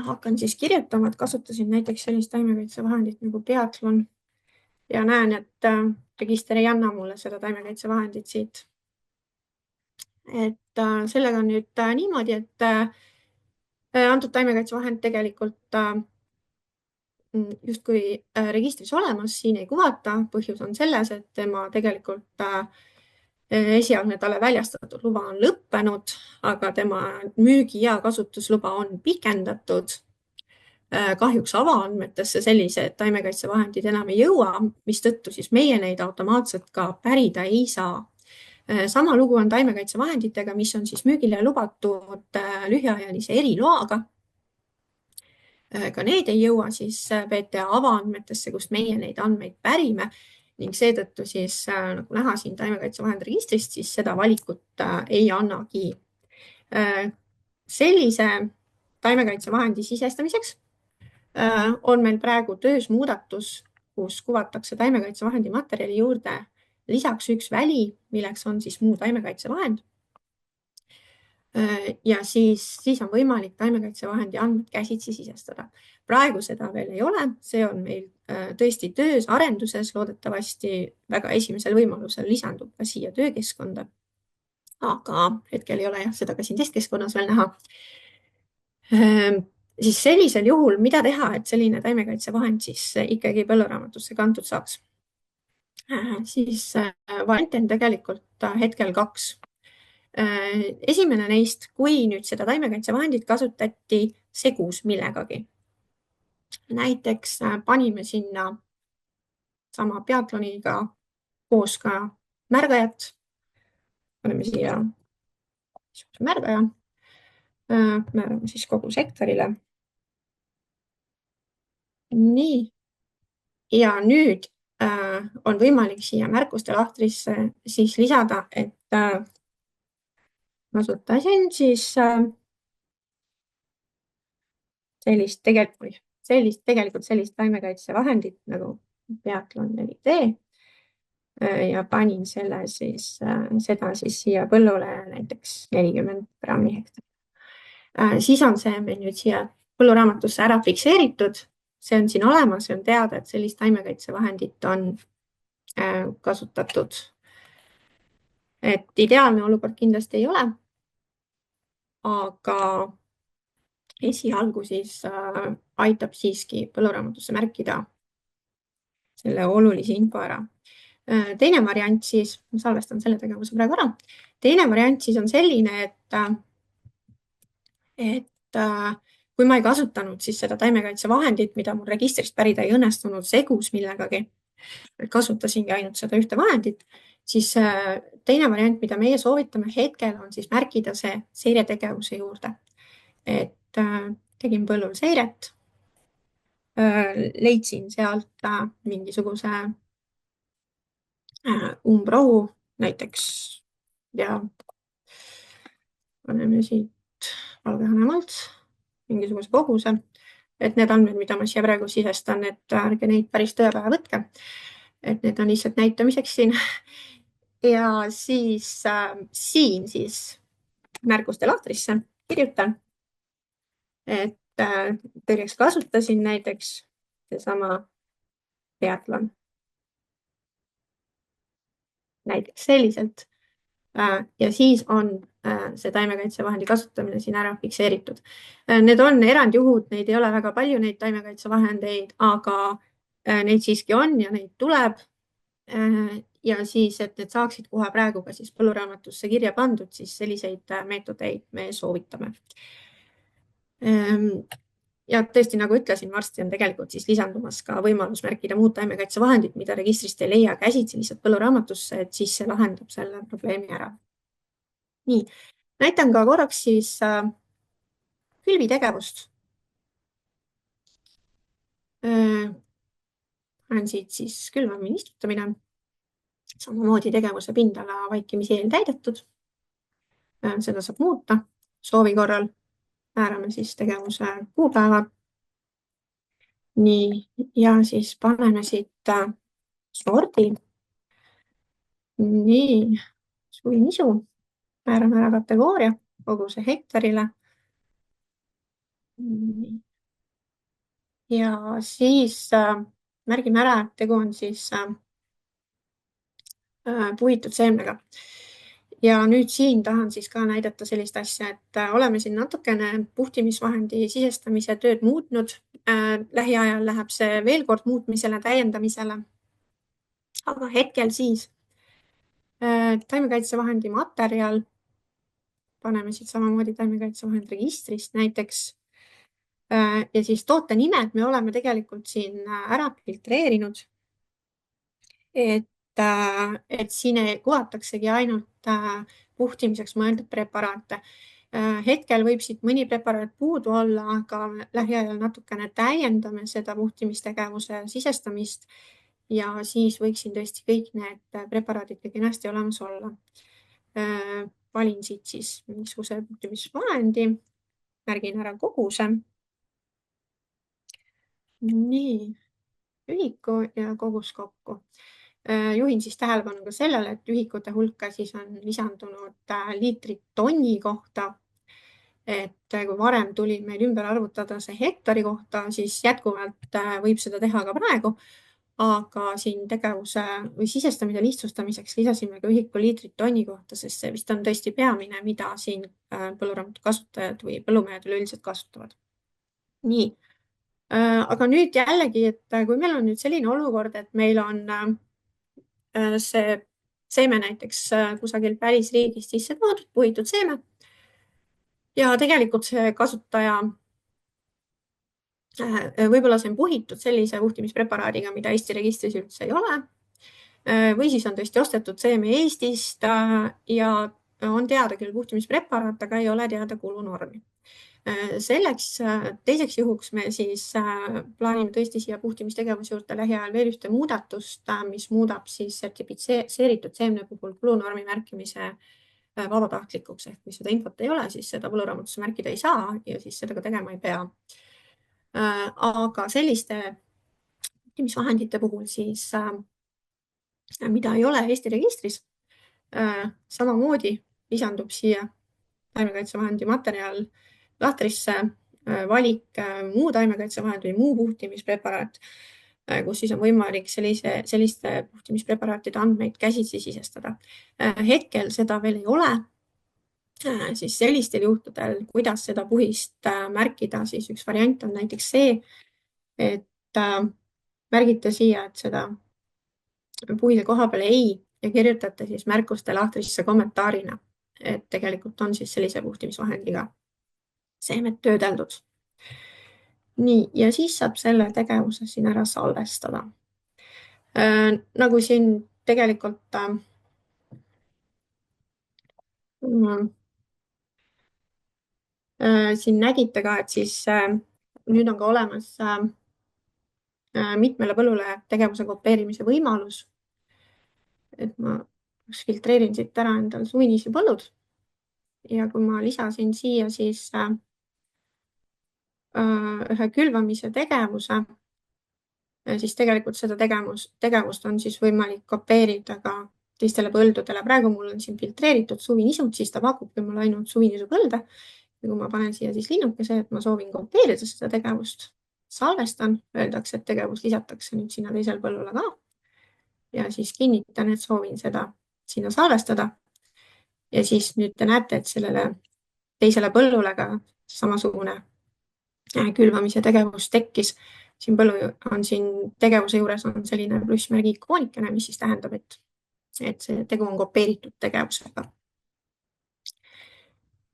hakkan siis kirjutama, et kasutasin näiteks sellist taimekaitsevahendit nagu Biathlon ja näen, et register ei anna mulle seda taimekaitsevahendit siit. Et sellega on nüüd niimoodi, et antud taimekaitsevahend tegelikult justkui registris olemas, siin ei kuvata. Põhjus on selles, et tema tegelikult esialgne talle väljastatud luba on lõppenud, aga tema müügi- ja kasutusluba on pikendatud. Kahjuks avaandmetesse sellised taimekaitsevahendid enam ei jõua, mistõttu siis meie neid automaatselt ka pärida ei saa. Sama lugu on taimekaitsevahenditega, mis on siis müügile lubatud lühiajalise eriloaga. Ka need ei jõua siis PTA avaandmetesse, kust meie neid andmeid pärime ning seetõttu siis nagu näha siin taimekaitsevahend registrist, siis seda valikut ei annagi. Sellise taimekaitsevahendi sisestamiseks on meil praegu töös muudatus, kus kuvatakse taimekaitsevahendi materjali juurde lisaks üks väli, milleks on siis muu taimekaitsevahend. Ja siis on võimalik taimekaitsevahendi andmed käsitsi sisestada. Praegu seda veel ei ole, see on meil tõesti töös, arenduses, loodetavasti väga esimesel võimalusel lisandub ka siia töökeskkonda. Aga hetkel ei ole jah, seda ka siin testkeskkonnas veel näha. Siis sellisel juhul, mida teha, et selline taimekaitsevahend siis ikkagi põlluraamatusse kantud saaks? Siis variante on tegelikult hetkel kaks. Esimene neist, kui nüüd seda taimekaitsevahendit kasutati segus millegagi. Näiteks panime sinna sama Biathloniga koos ka märgajat. Paneme siia märgaja. Määrame siis kogu sektorile. Nii. Ja nüüd on võimalik siia märkuste lahtrisse siis lisada, et kasutasin siis sellist taimekaitsevahendit nagu Biathlon 4D ja panin seda siis siia põllule näiteks 40 grammi hektari. Siis on see meil nüüd siia põlluraamatusse ära fikseeritud. See on siin olemas, see on teada, et sellist taimekaitsevahendit on kasutatud. Et ideaalne olukord kindlasti ei ole, aga esialgu siis aitab siiski põlluraamatusse märkida selle olulise info ära. Teine variant siis, ma salvestan selle tegevuse praegu ära. Teine variant siis on selline, et kui ma ei kasutanud siis seda taimekaitsevahendit, mida mul registrist pärida ei õnnestunud segus millegagi, kasutasingi ainult seda ühte vahendit, siis teine variant, mida meie soovitame hetkel on siis märkida see seiretegevuse juurde. Et tegin põllul seiret, leidsin sealt mingisuguse umbrohu näiteks ja paneme siit valgehanemalt mingisuguse koguse, et need andmed, mida ma siia praegu sisestan, et ärge neid päris tõepäeva võtke, et need on lihtsalt näitamiseks siin. Ja siis siin siis märkuste lahtrisse kirjutan, et tõrjeks kasutasin näiteks seesama Biathlon. Näiteks selliselt. Ja siis on see taimekaitsevahendi kasutamine siin ära fikseeritud. Need on erandjuhud, neid ei ole väga palju, neid taimekaitsevahendeid, aga neid siiski on ja neid tuleb. Ja siis, et need saaksid kohe praegu ka siis põlluraamatusse kirja pandud, siis selliseid meetodeid me soovitame. Ja tõesti, nagu ütlesin, varsti on tegelikult siis lisandumas ka võimalus märkida muud taimekaitsevahendid, mida registrist ei leia käsitsi lihtsalt põlluraamatusse, et siis see lahendab selle probleemi ära. Nii, näitan ka korraks siis külvitegevust. Olen siit siis külvamine istutamine. Samamoodi tegevuse pindala vaikimisi eeltäidetud. Seda saab muuta soovi korral. Määrame siis tegevuse kuupäeva. Nii, ja siis paneme siit sordi. Nii, suvinisu, määrame ära kategooria, koguse hektarile. Ja siis märgime ära, et tegu on siis puhitud seemnega. Ja nüüd siin tahan siis ka näidata sellist asja, et oleme siin natukene puhtimisvahendi sisestamise tööd muutnud. Lähiajal läheb see veel kord muutmisele, täiendamisele. Aga hetkel siis taimekaitsevahendi materjal, paneme siit samamoodi taimekaitsevahend registrist näiteks. Ja siis toote nimed me oleme tegelikult siin ära filtreerinud, et siin kuvataksegi ainult puhtimiseks mõeldud preparaate. Hetkel võib siit mõni preparaat puudu olla, aga lähiajal natukene täiendame seda puhtimistegevuse sisestamist ja siis võiksin tõesti kõik need preparaadid ka kenasti olemas olla. Valin siit siis mingisuguse puhtimisvahendi, märgin ära koguse. Nii, ühiku ja kogus kokku. Juhin siis tähelepanu ka sellele, et ühikute hulka siis on lisandunud liitrid tonni kohta. Et kui varem tuli meil ümber arvutada see hektari kohta, siis jätkuvalt võib seda teha ka praegu. Aga siin tegevuse või sisestamise lihtsustamiseks lisasime ka ühiku liitrid tonni kohta, sest see vist on tõesti peamine, mida siin põlluraamatu kasutajad või põllumehed üleüldiselt kasutavad. Nii, aga nüüd jällegi, et kui meil on nüüd selline olukord, et meil on see seeme näiteks kusagil välisriigist sisse toodud, puhitud seeme. Ja tegelikult see kasutaja, võib-olla see on puhitud sellise puhtimispreparaadiga, mida Eesti registris üldse ei ole. Või siis on tõesti ostetud seeme Eestist ja on teada küll puhtimispreparaat, aga ei ole teada kulunormi. Selleks teiseks juhuks me siis plaanime tõesti siia puhtimistegevuse juurde lähiajal veel ühte muudatust, mis muudab siis sertifitseeritud seemne puhul kulunormi märkimise vabatahtlikuks, ehk kui seda infot ei ole, siis seda põlluraamatusse märkida ei saa ja siis seda ka tegema ei pea. Aga selliste puhtimisvahendite puhul siis, mida ei ole Eesti registris, samamoodi lisandub siia taimekaitsevahendi materjal lahtrisse valik muu taimekaitsevahend või muu puhtimispreparaat, kus siis on võimalik selliste puhtimispreparaatide andmeid käsitsi sisestada. Hetkel seda veel ei ole. Siis sellistel juhtudel, kuidas seda puhist märkida, siis üks variant on näiteks see, et märgite siia, et seda puhise koha peale ei ja kirjutate siis märkuste lahtrisse kommentaarina, et tegelikult on siis sellise puhtimisvahendiga seemed töödeldud. Nii, ja siis saab selle tegevuse siin ära salvestada. Nagu siin tegelikult siin nägite ka, et siis nüüd on ka olemas mitmele põllule tegevuse kopeerimise võimalus. Et ma filtreerin siit ära endal suvinised põllud. Ja kui ma lisasin siia siis ühe külvamise tegevuse, siis tegelikult seda tegevust on siis võimalik kopeerida ka teistele põldudele. Praegu mul on siin filtreeritud suvinisud, siis ta pakubki mulle ainult suvinisu põlde. Ja kui ma panen siia siis linnukese, et ma soovin kopeerida seda tegevust, salvestan, öeldakse, et tegevus lisatakse nüüd sinna teisele põllule ka. Ja siis kinnitan, et soovin seda sinna salvestada. Ja siis nüüd te näete, et sellele teisele põllule ka samasugune külvamise tegevus tekkis. Siin põllu on siin tegevuse juures on selline plussmärgi ikoonikene, mis siis tähendab, et see tegu on kopeeritud tegevusega.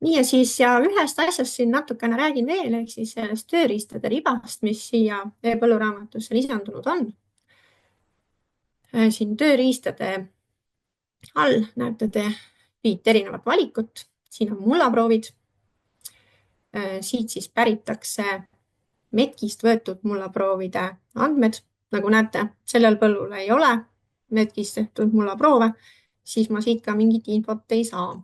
Nii ja siis ühest asjast siin natukene räägin veel, ehk siis sellest tööriistade ribast, mis siia e-põlluraamatusse lisandunud on. Siin tööriistade all näete te 5 erinevat valikut. Siin on mullaproovid. Siit siis päritakse metkist võetud mullaproovide andmed. Nagu näete, sellel põllul ei ole metkist tehtud mullaproove, siis ma siit ka mingit infot ei saa.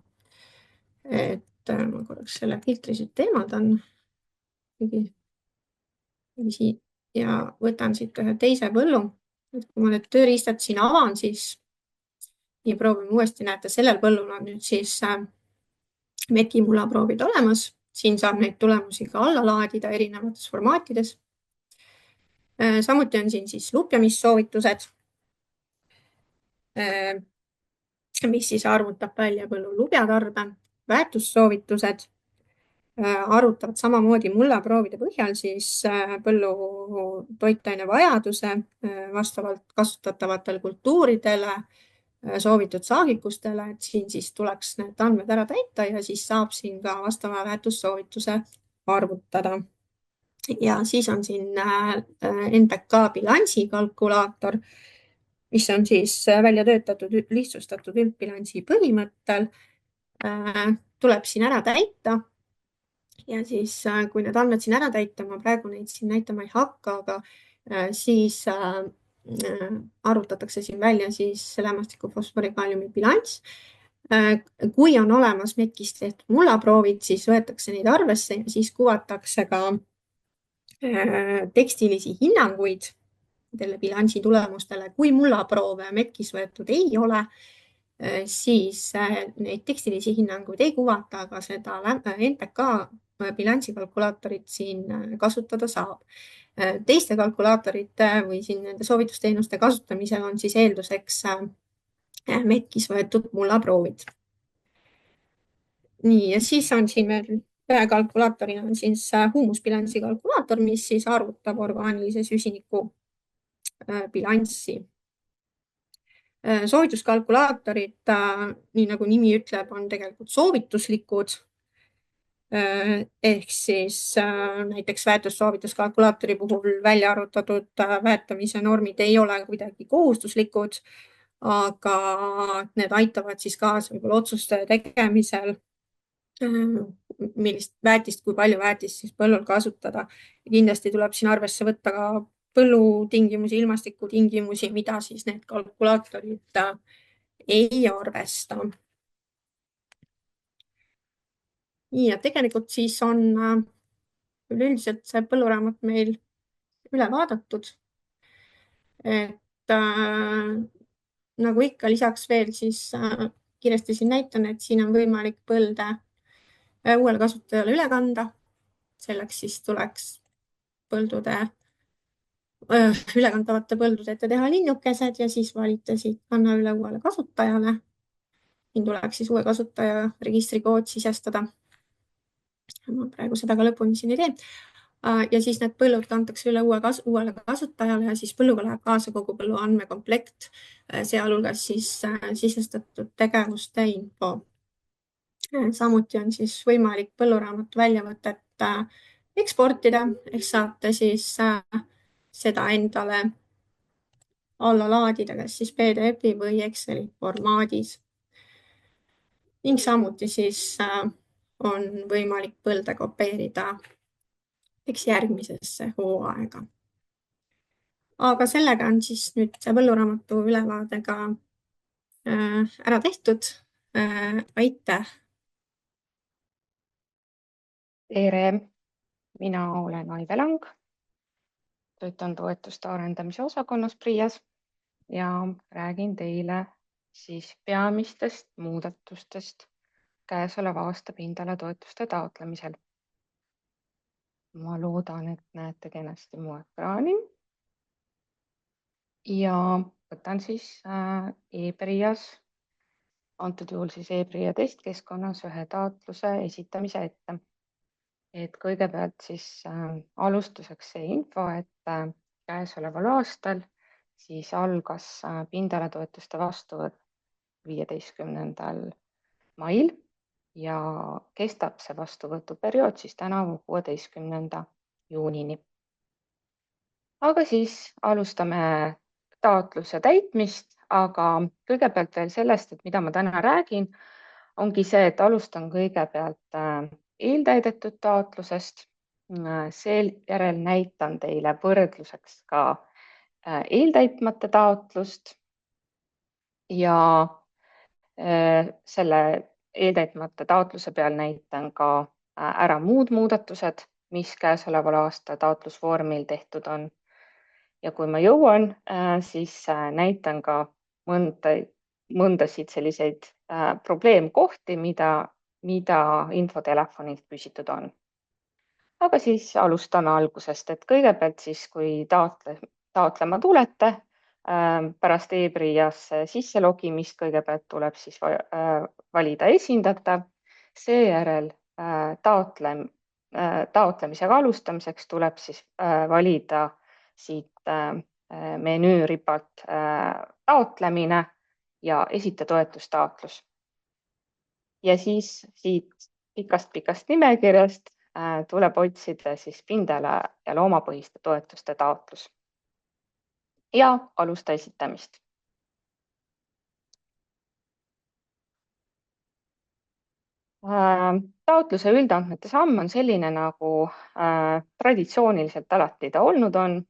Et ma korraks selle filtri siit eemaldan ja võtan siit ühe teise põllu. et kui ma need tööriistad siin avan, siis ja proovime uuesti, näete, sellel põllul on nüüd siis MET-i mullaproovid olemas. Siin saab neid tulemusi ka alla laadida erinevates formaatides. Samuti on siin siis lupjamissoovitused, mis siis arvutab välja põllu lubjatarbe, väetussoovitused arvutavad samamoodi mullaproovide põhjal siis põllu toitaine vajaduse vastavalt kasutatavatele kultuuridele, soovitud saagikustele, et siin siis tuleks need andmed ära täita ja siis saab siin ka vastava väetussoovituse arvutada. Ja siis on siin NPK bilansi kalkulaator, mis on siis välja töötatud lihtsustatud üldbilansi põhimõttel. Tuleb siin ära täita. Ja siis, kui need andmed siin ära täita, ma praegu neid siin näitama ei hakka, aga siis arvutatakse siin välja siis lämmastiku fosfori kaaliumi bilanss. Kui on olemas MET-ist tehtud mullaproovid, siis võetakse neid arvesse ja siis kuvatakse ka tekstilisi hinnanguid selle bilansi tulemustele. Kui mullaproove MET-is võetud ei ole, siis neid tekstilisi hinnanguid ei kuvata, aga seda NPK bilansikalkulaatorit siin kasutada saab. Teiste kalkulaatorite või siin nende soovitusteenuste kasutamisel on siis eelduseks MET-is võetud mullaproovid. Nii, ja siis on siin veel kalkulaatorina on siis huumusbilansi kalkulaator, mis siis arvutab orgaanilise süsiniku bilanssi. Soovituskalkulaatorid, nii nagu nimi ütleb, on tegelikult soovituslikud. Ehk siis näiteks väetussoovituskalkulaatori puhul välja arvutatud väetamise normid ei ole kuidagi kohustuslikud, aga need aitavad siis kaasa võib-olla otsuste tegemisel, millist väetist, kui palju väetist siis põllul kasutada. Kindlasti tuleb siin arvesse võtta ka põllutingimusi, ilmastikutingimusi, mida siis need kalkulaatorid ei arvesta. Nii, ja tegelikult siis on üleüldiselt see põlluraamat meil üle vaadatud. Et nagu ikka, lisaks veel siis kiiresti siin näitan, et siin on võimalik põlde uuele kasutajale üle kanda. Selleks siis tuleks ülekantavate põldude ette teha linnukesed ja siis valite siit kanna üle uuele kasutajale. Siin tuleks siis uue kasutaja registrikood sisestada. Ma praegu seda ka lõpuni siin ei tee. Ja siis need põllud kantakse üle uuele kasutajale ja siis põlluga läheb kaasa kogu põllu andmekomplekt, sealhulgas siis sisestatud tegevuste info. Samuti on siis võimalik põlluraamatu väljavõtet eksportida, ehk saate siis seda endale alla laadida, kas siis PDF-i või Exceli formaadis. Ning samuti siis on võimalik põlde kopeerida järgmisesse hooaega. Aga sellega on siis nüüd see põlluraamatu ülevaade ka ära tehtud. Aitäh!
Tere, mina olen Aive Lang, töötan toetuste arendamise osakonnas PRIA-s ja räägin teile siis peamistest muudatustest käesoleva aasta pindalatoetuste taotlemisel. Ma loodan, et näete kenasti mu ekraani ja võtan siis e-PRIA-s, antud juhul siis e-PRIA testkeskkonnas ühe taotluse esitamise ette. Et kõigepealt siis alustuseks see info, et käesoleval aastal siis algas pindalatoetuste vastuvõtt 15. mail ja kestab see vastuvõtuperiood siis tänavu 16. juunini. Aga siis alustame taotluse täitmist, aga kõigepealt veel sellest, et mida ma täna räägin, ongi see, et alustan kõigepealt eeltäidetud taotlusest. Seejärel näitan teile võrdluseks ka eeltäitmata taotlust ja selle eeltäitmata taotluse peal näitan ka ära muud muudatused, mis käesoleval aasta taotlusvormil tehtud on. Ja kui ma jõuan, siis näitan ka mõndasid selliseid probleemkohti, mida infotelefonilt küsitud on. Aga siis alustan algusest, et kõigepealt siis, kui taotlema tulete, pärast e-PRIA-sse sisse logimist kõigepealt tuleb siis valida esindatav, seejärel taotlemisega alustamiseks tuleb siis valida siit menüüribalt taotlemine ja esita toetustaotlus. Ja siis siit pikast nimekirjast tuleb otsida siis pindala- ja loomapõhiste toetuste taotlus ja alusta esitamist. Taotluse üldandmete samm on selline, nagu traditsiooniliselt alati ta olnud on.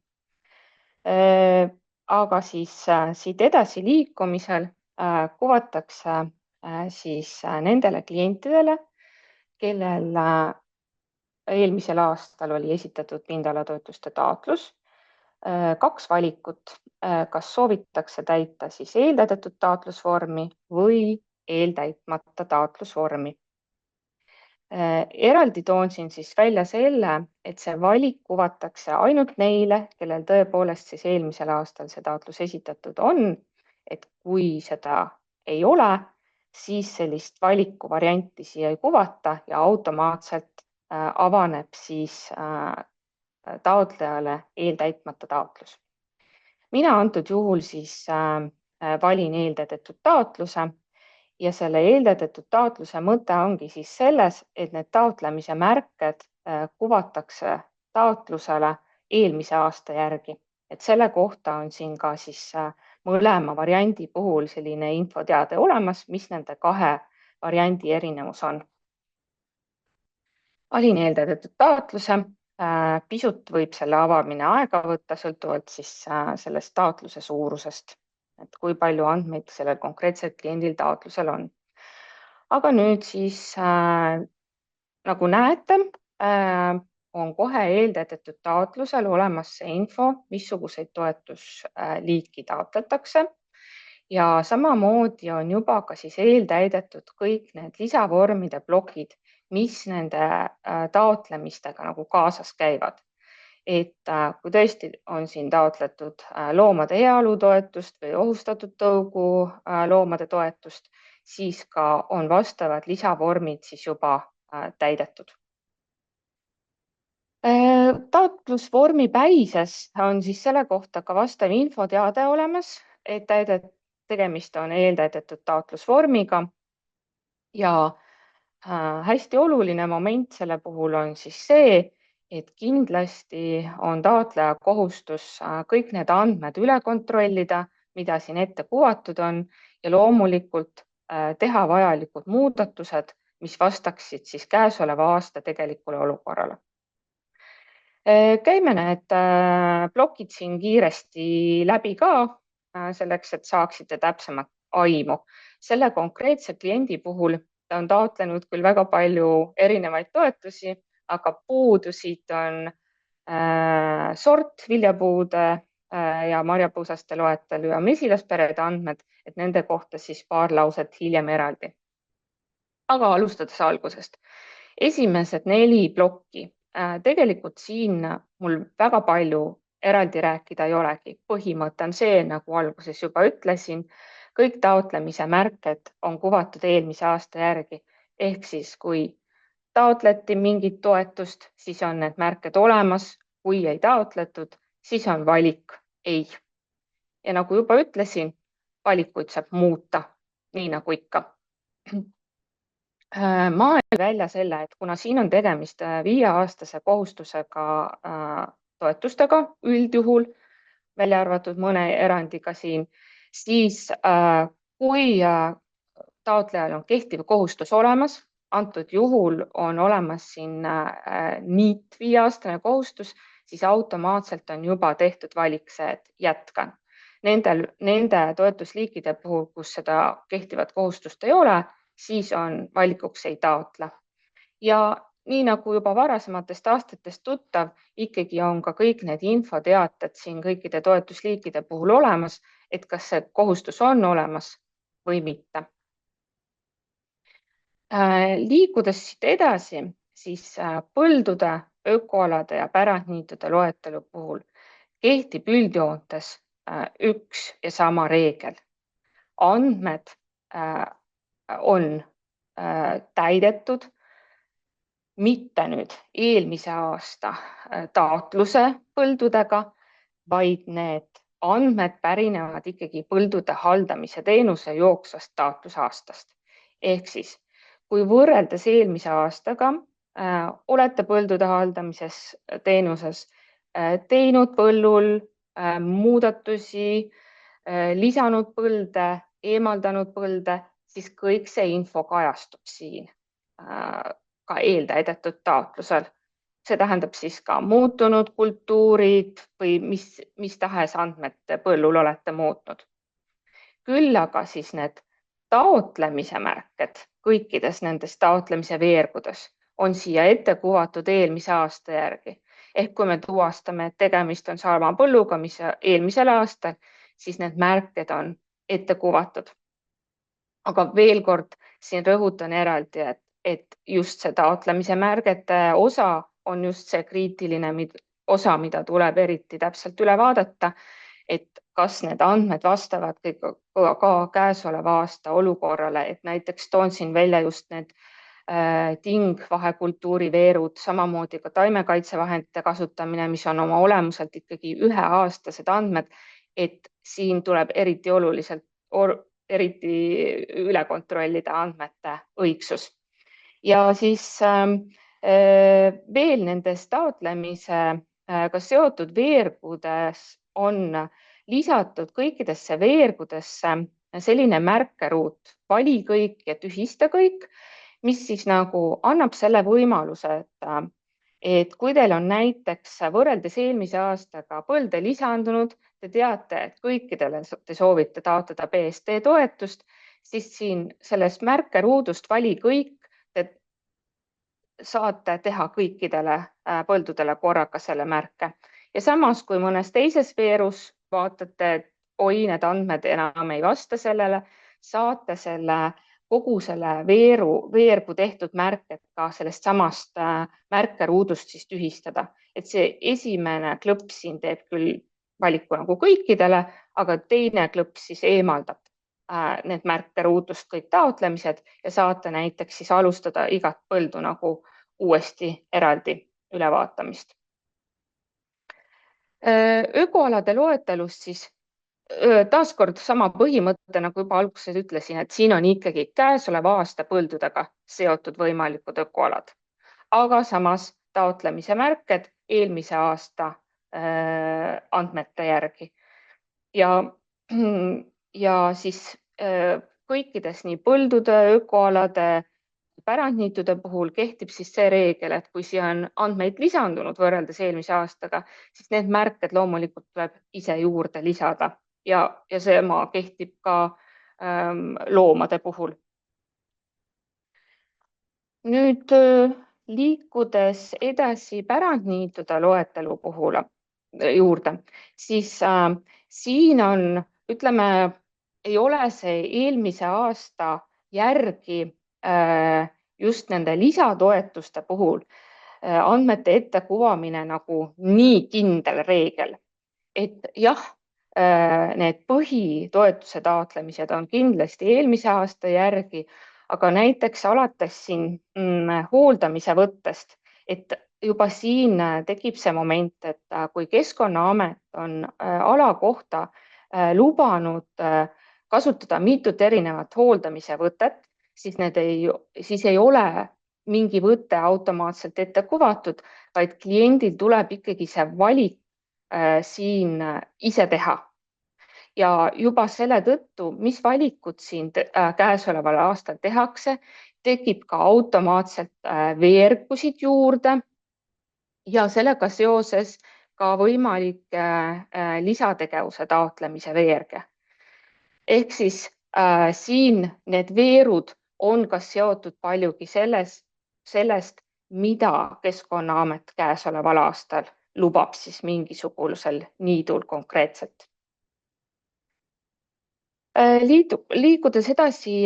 Aga siis siit edasi liikumisel kuvatakse siis nendele klientidele, kellel eelmisel aastal oli esitatud pindalatoetuste taotlus, 2 valikut, kas soovitakse täita siis eeltäidetud taotlusvormi või eeltäitmata taotlusvormi. Eraldi toon siin siis välja selle, et see valik kuvatakse ainult neile, kellel tõepoolest siis eelmisel aastal see taotlus esitatud on, et kui seda ei ole, siis sellist valikuvarianti siia ei kuvata ja automaatselt avaneb siis taotlejale eeltäitmata taotlus. Mina antud juhul siis valin eeltäidetud taotluse ja selle eeltäidetud taotluse mõte ongi siis selles, et need taotlemise märked kuvatakse taotlusele eelmise aasta järgi. Et selle kohta on siin ka siis mõlema variandi puhul selline infoteade olemas, mis nende 2 variandi erinevus on. Valin eeltäidetud taotluse. Pisut võib selle avamine aega võtta, sõltuvalt siis sellest taotluse suurusest, et kui palju andmeid sellel konkreetsel kliendil taotlusel on. Aga nüüd siis, nagu näete, on kohe eeltäidetud taotlusel olemas see info, missuguseid toetusliiki taotletakse. Ja samamoodi on juba ka siis eeltäidetud kõik need lisavormide plokid, mis nende taotlemistega nagu kaasas käivad. Et kui tõesti on siin taotletud loomade heaolu toetust või ohustatud tõugu loomade toetust, siis ka on vastavad lisavormid siis juba täidetud. Taotlusvormi päises on siis selle kohta ka vastav infoteade olemas, et tegemist on eeltäidetud taotlusvormiga ja hästi oluline moment selle puhul on siis see, et kindlasti on taotleja kohustus kõik need andmed üle kontrollida, mida siin ette kuvatud on ja loomulikult teha vajalikud muudatused, mis vastaksid siis käesoleva aasta tegelikule olukorrale. Käime need plokid siin kiiresti läbi ka, selleks, et saaksite täpsemat aimu. Selle konkreetse kliendi puhul ta on taotlenud küll väga palju erinevaid toetusi, aga puudusid on sort, viljapuude ja marjapuusaste loetelu ja mesilasperede andmed, et nende kohta siis paar lauset hiljem eraldi. Aga alustades algusest. Esimesed 4 plokki. Tegelikult siin mul väga palju eraldi rääkida ei olegi. Põhimõte on see, nagu alguses juba ütlesin, kõik taotlemise märked on kuvatud eelmise aasta järgi. Ehk siis, kui taotleti mingit toetust, siis on need märked olemas. Kui ei taotletud, siis on valik ei. Ja nagu juba ütlesin, valikuid saab muuta, nii nagu ikka. Ma olen välja selle, et kuna siin on tegemist 5-aastase kohustusega toetustega üldjuhul, välja arvatud mõne erandiga siin, siis kui taotlejal on kehtiv kohustus olemas, antud juhul on olemas siin NEET 5-aastane kohustus, siis automaatselt on juba tehtud valik see, et jätkan. Nende toetusliikide puhul, kus seda kehtivat kohustust ei ole, siis on valikuks ei taotle. Ja nii nagu juba varasematest aastatest tuttav, ikkagi on ka kõik need infoteated siin kõikide toetusliikide puhul olemas, et kas see kohustus on olemas või mitte. Liikudes siit edasi, siis põldude, ökoalade ja pärandniitude loetelu puhul kehtib üldjoontes üks ja sama reegel. Andmed on täidetud, mitte nüüd eelmise aasta taotluse põldudega, vaid need andmed pärinevad ikkagi põldude haldamise teenuse jooksvast taotlusaastast. Ehk siis, kui võrreldes eelmise aastaga olete põldude haldamises teenuses teinud põllul muudatusi, lisanud põlde, eemaldanud põlde, siis kõik see info kajastub siin ka eeltäidetud taotlusel. See tähendab siis ka muutunud kultuurid või mis tahes andmed põllul olete muutnud. Küll aga siis need taotlemise märked kõikides nendes taotlemise veergudes on siia ette kuvatud eelmise aasta järgi. Ehk kui me tuvastame, et tegemist on sama põlluga, mis eelmisel aastal, siis need märked on ette kuvatud. Aga veel kord siin rõhutan eraldi, et just see taotlemise märgete osa on just see kriitiline osa, mida tuleb eriti täpselt üle vaadata, et kas need andmed vastavad ka käesoleva aasta olukorrale, et näiteks toon siin välja just need tingvahekultuuri veerud, samamoodi ka taimekaitsevahendite kasutamine, mis on oma olemuselt ikkagi üheaastased andmed, et siin tuleb eriti üle kontrollida andmete õigsus. Ja siis veel nendes taotlemisega seotud veergudes on lisatud kõikidesse veergudesse selline märkeruut, vali kõik ja tühista kõik, mis siis nagu annab selle võimaluse, et kui teil on näiteks võrreldes eelmise aastaga põlde lisandunud, te teate, et kõikidele te soovite taotleda BSD toetust, siis siin sellest märkeruudust vali kõik, te saate teha kõikidele põldudele korraga selle märke. Ja samas, kui mõnes teises veerus vaatate, et oi, need andmed enam ei vasta sellele, saate kogu selle veergu tehtud märked ka sellest samast märkeruudust siis tühistada. Et see esimene klõps siin teeb küll valiku nagu kõikidele, aga teine klõps siis eemaldab need märkeruudust kõik taotlemised ja saate näiteks siis alustada igat põldu nagu uuesti eraldi ülevaatamist. Ökoalade loetelus siis taaskord sama põhimõte, nagu juba alguses ütlesin, et siin on ikkagi käesoleva aasta põldudega seotud võimalikud ökoalad, aga samas taotlemise märked eelmise aasta andmete järgi. Ja siis kõikides nii põldude, ökoalade, pärandniitude puhul kehtib siis see reegel, et kui siia on andmeid lisandunud võrreldes eelmise aastaga, siis need märked loomulikult tuleb ise juurde lisada ja see kehtib ka loomade puhul. Nüüd liikudes edasi pärandniitude loetelu puhul juurde, siis siin on, ütleme, ei ole see eelmise aasta järgi just nende lisatoetuste puhul andmete ette kuvamine nagu nii kindel reegel, et jah, need põhitoetuse taotlemised on kindlasti eelmise aasta järgi, aga näiteks alates siin hooldamise võttest, et juba siin tekib see moment, et kui Keskkonnaamet on ala kohta lubanud kasutada mitut erinevat hooldamise võtet, siis ei ole mingi võte automaatselt ette kuvatud, vaid kliendil tuleb ikkagi see valik siin ise teha. Ja juba selle tõttu, mis valikud siin käesoleval aastal tehakse, tekib ka automaatselt veergusid juurde ja sellega seoses ka võimalik lisategevuse taotlemise veerge. Ehk siis siin need veerud on ka seotud paljugi sellest, mida Keskkonnaamet käesoleval aastal lubab siis mingisugusel niidul konkreetselt. Liikudes edasi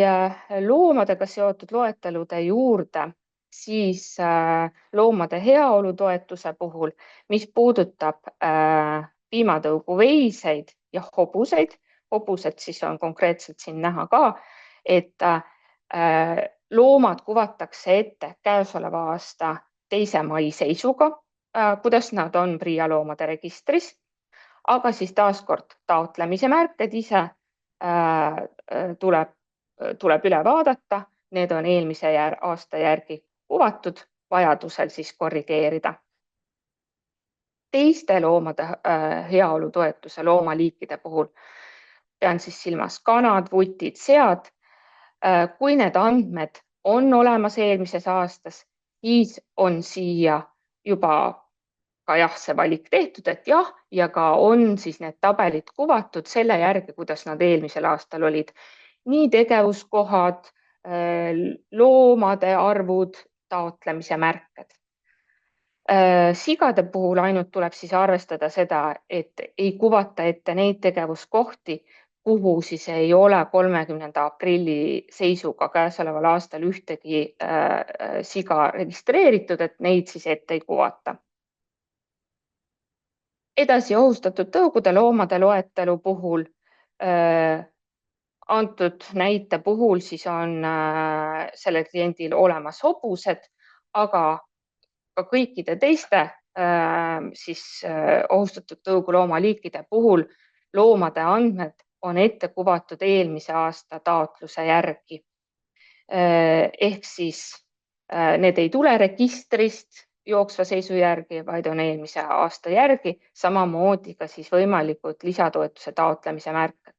loomadega seotud loetelude juurde, siis loomade heaolu toetuse puhul, mis puudutab piimatõuguveiseid ja hobuseid, hobused siis on konkreetselt siin näha ka, et loomad kuvatakse ette käesoleva aasta 2. mai seisuga, kuidas nad on PRIA loomade registris, aga siis taaskord taotlemise märked ise tuleb üle vaadata, need on eelmise aasta järgi kuvatud, vajadusel siis korrigeerida. Teiste loomade heaolu toetuse loomaliikide puhul pean siis silmas kanad, vutid, sead. Kui need andmed on olemas eelmises aastas, siis on siia juba ka jah, see valik tehtud, et jah, ja ka on siis need tabelid kuvatud selle järgi, kuidas nad eelmisel aastal olid. Nii tegevuskohad, loomade arvud, taotlemise märked. Sigade puhul ainult tuleb siis arvestada seda, et ei kuvata ette neid tegevuskohti, kuhu siis ei ole 30. aprilli seisuga käesoleval aastal ühtegi siga registreeritud, et neid siis ette ei kuvata. Edasi ohustatud tõugude loomade loetelu puhul, antud näite puhul siis on sellel kliendil olemas hobused, aga ka kõikide teiste siis ohustatud tõugu loomaliikide puhul loomade andmed on ette kuvatud eelmise aasta taotluse järgi. Ehk siis need ei tule registrist jooksva seisu järgi, vaid on eelmise aasta järgi, samamoodi ka siis võimalikud lisatoetuse taotlemise märked.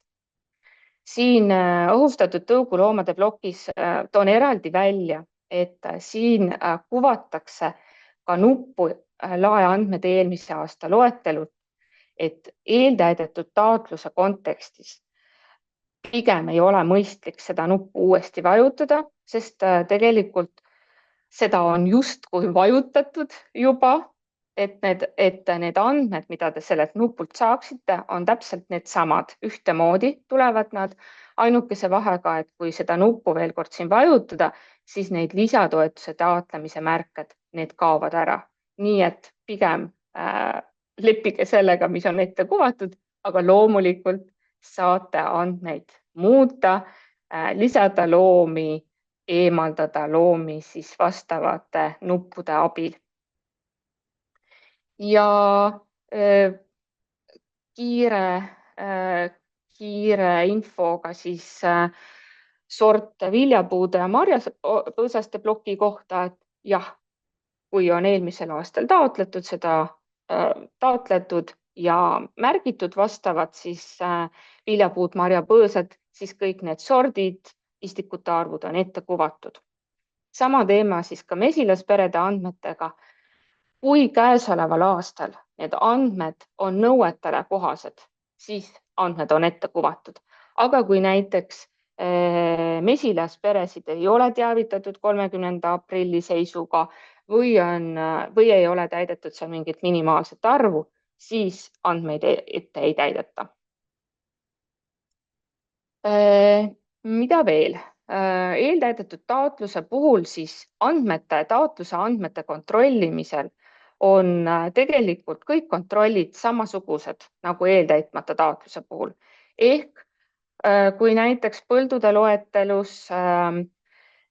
Siin ohustatud tõuguloomade plokis toon eraldi välja, et siin kuvatakse ka nuppu laeandmed eelmise aasta loetelud, et eeltäidetud taotluse kontekstis pigem ei ole mõistlik seda nuppu uuesti vajutada, sest tegelikult seda on justkui vajutatud juba, et need andmed, mida te sellelt nupult saaksite, on täpselt need samad, ühtemoodi tulevad nad. Ainukese vahega, et kui seda nuppu veel kord siin vajutada, siis neid lisatoetuse taotlemise märked, need kaovad ära. Nii et pigem leppige sellega, mis on ette kuvatud, aga loomulikult saate andmeid muuta, lisada loomi, eemaldada loomi siis vastavate nuppude abil. Ja kiire infoga siis sort viljapuude ja marjapõõsaste ploki kohta, et jah, kui on eelmisel aastal taotletud seda taotletud ja märgitud vastavad siis viljapuud, marjapõõsad, siis kõik need sordid, istikute arvud on ette kuvatud. Sama teema siis ka mesilasperede andmetega. Kui käesoleval aastal need andmed on nõuetele kohased, siis andmed on ette kuvatud. Aga kui näiteks mesilasperesid ei ole teavitatud 30. aprilli seisuga või ei ole täidetud seal mingit minimaalset arvu, siis andmeid ette ei täideta. Mida veel? Eeltäidetud taotluse puhul siis taotluse andmete kontrollimisel on tegelikult kõik kontrollid samasugused nagu eeltäitmata taotluse puhul. Ehk kui näiteks põldude loetelus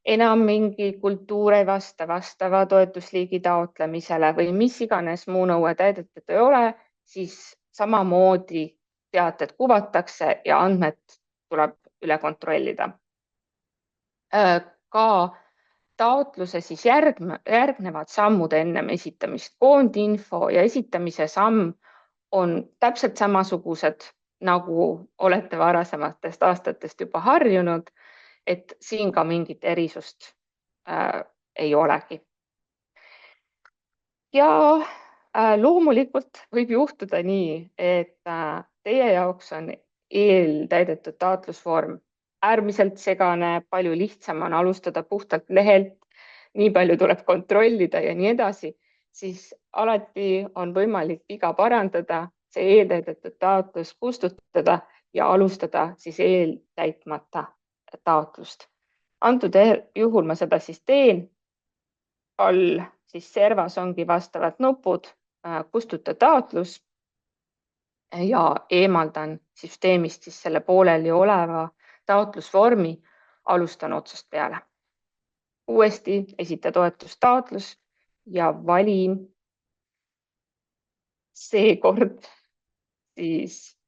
enam mingi kultuur ei vastava toetusliigi taotlemisele või mis iganes muu nõue täidetud ei ole, siis samamoodi teated kuvatakse ja andmed tuleb üle kontrollida. Ka taotluse siis järgnevad sammud ennem esitamist. Koondinfo ja esitamise samm on täpselt samasugused, nagu olete varasematest aastatest juba harjunud, et siin ka mingit erisust ei olegi. Ja loomulikult võib juhtuda nii, et teie jaoks on eeltäidetud taotlusvorm äärmiselt segane, palju lihtsam on alustada puhtalt lehelt, nii palju tuleb kontrollida ja nii edasi, siis alati on võimalik viga parandada, see eeltäidetud taotlus kustutada ja alustada siis eeltäitmata taotlust. Antud juhul ma seda siis teen. All siis servas ongi vastavad nupud, kustuta taotlus ja eemaldan süsteemist siis selle pooleli oleva taotlusvormi, alustan otsast peale. Uuesti esita toetustaotlus ja valin seekord siis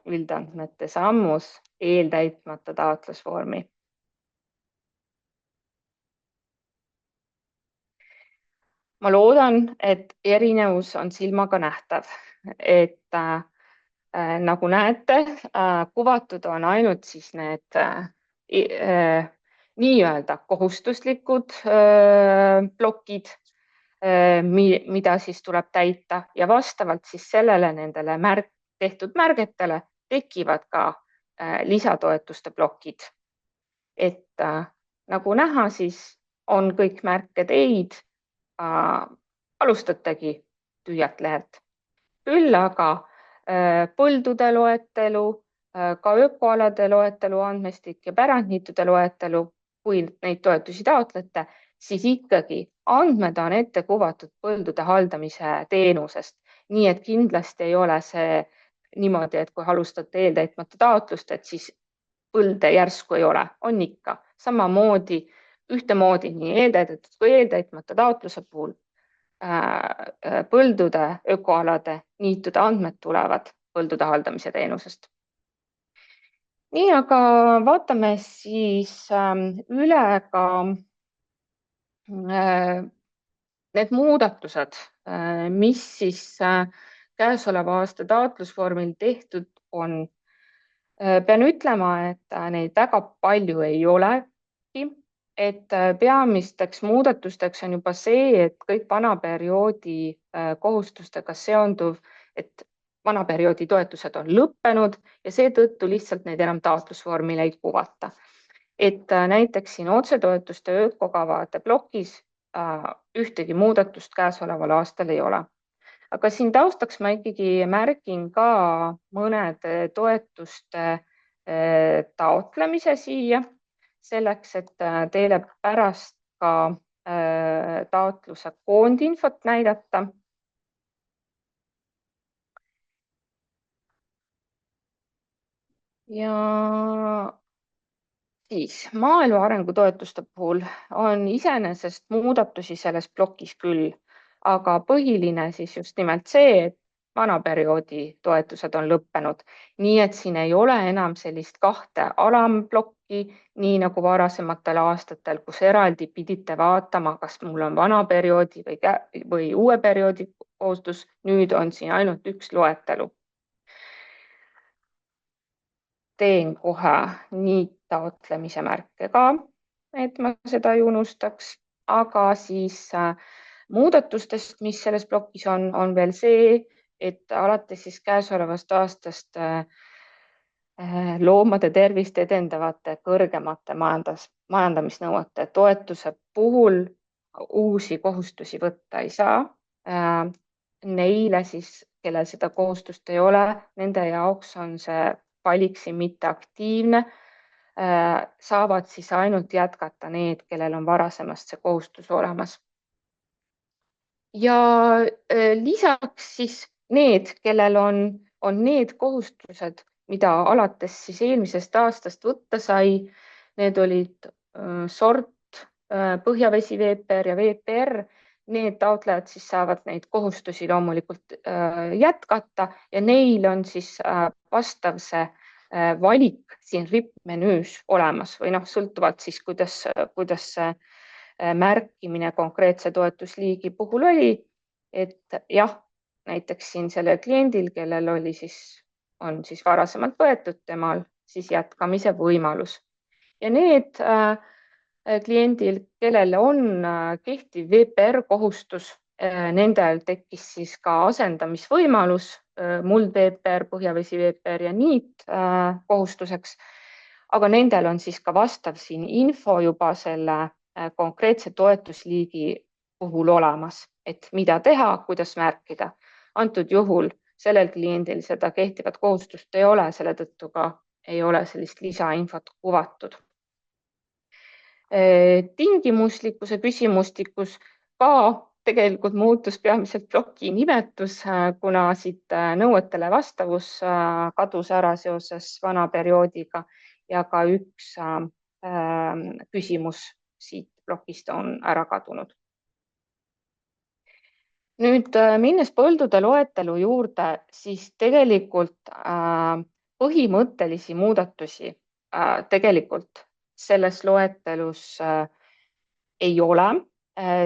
üldandmete sammus eeltäitmata taotlusvormi. Ma loodan, et erinevus on silmaga nähtav, et nagu näete, kuvatud on ainult siis need nii-öelda kohustuslikud plokid, mida siis tuleb täita ja vastavalt siis sellele nendele tehtud märgetele tekivad ka lisatoetuste plokid. Et nagu näha, siis on kõik märked ei-d, alustategi tühjalt lehelt. Küll aga põldude loetelu, ka ökoalade loetelu, andmestik ja pärandniitude loetelu, kui neid toetusi taotlete, siis ikkagi andmed on ette kuvatud põldude haldamise teenusest. Nii et kindlasti ei ole see niimoodi, et kui alustate eeltäitmata taotlust, et siis põlde järsku ei ole, on ikka. Samamoodi, ühtemoodi nii eeltäidetud kui eeltäitmata taotluse puhul põldude, ökoalade, niitude andmed tulevad põldude haldamise teenusest. Nii, aga vaatame siis üle ka need muudatused, mis siis käesoleva aasta taotlusvormil tehtud on. Pean ütlema, et neid väga palju ei olegi, et peamisteks muudatusteks on juba see, et kõik vanaperioodi kohustustega seonduv, et vanaperioodi toetused on lõppenud ja seetõttu lihtsalt neid enam taotlusvormil ei kuvata. Et näiteks siin otsetoetuste ökokavade plokis ühtegi muudatust käesoleval aastal ei ole. Aga siin taustaks ma ikkagi märgin ka mõned toetuste taotlemise siia, selleks, et teile pärast ka taotluse koondinfot näidata. Ja siis maaelu arengutoetuste puhul on iseenesest muudatusi selles plokis küll, aga põhiline siis just nimelt see, et vanaperioodi toetused on lõppenud. Nii et siin ei ole enam sellist kahte alamplokki, nii nagu varasematel aastatel, kus eraldi pidite vaatama, kas mul on vanaperioodi või uue perioodi kohustus. Nüüd on siin ainult üks loetelu. Teen kohe nii taotlemise märke ka, et ma seda ei unustaks, aga siis muudatustest, mis selles plokis on veel see, et alates siis käesolevast aastast loomade tervist edendavate kõrgemate majandamisnõuete toetuse puhul uusi kohustusi võtta ei saa. Neile siis, kellel seda kohustust ei ole, nende jaoks on see valik siin mitte aktiivne, saavad siis ainult jätkata need, kellel on varasemast see kohustus olemas. Ja lisaks siis need, kellel on need kohustused, mida alates siis eelmisest aastast võtta sai, need olid sort, põhjavesi VPR ja VPR. Need taotlejad siis saavad neid kohustusi loomulikult jätkata ja neil on siis vastav see valik siin RIP-menüüs olemas või sõltuvalt siis, kuidas see märkimine konkreetse toetusliigi puhul oli. Et jah, näiteks siin sellel kliendil, kellel on siis varasemalt võetud, temal siis jätkamise võimalus. Ja need kliendil, kellel on kehtiv VPR kohustus, nendel tekkis siis ka asendamisvõimalus muld VPR, põhjavesi VPR ja niit kohustuseks. Aga nendel on siis ka vastav siin info juba selle konkreetse toetusliigi puhul olemas, et mida teha, kuidas märkida. Antud juhul sellel kliendil seda kehtivat kohustust ei ole, selle tõttu ka ei ole sellist lisainfot kuvatud. Tingimuslikkuse küsimustikus ka tegelikult muutus peamiselt ploki nimetus, kuna siit nõuetele vastavus kadus ära seoses vana perioodiga ja ka üks küsimus siit plokist on ära kadunud. Nüüd minnes põldude loetelu juurde, siis tegelikult põhimõttelisi muudatusi tegelikult selles loetelus ei ole.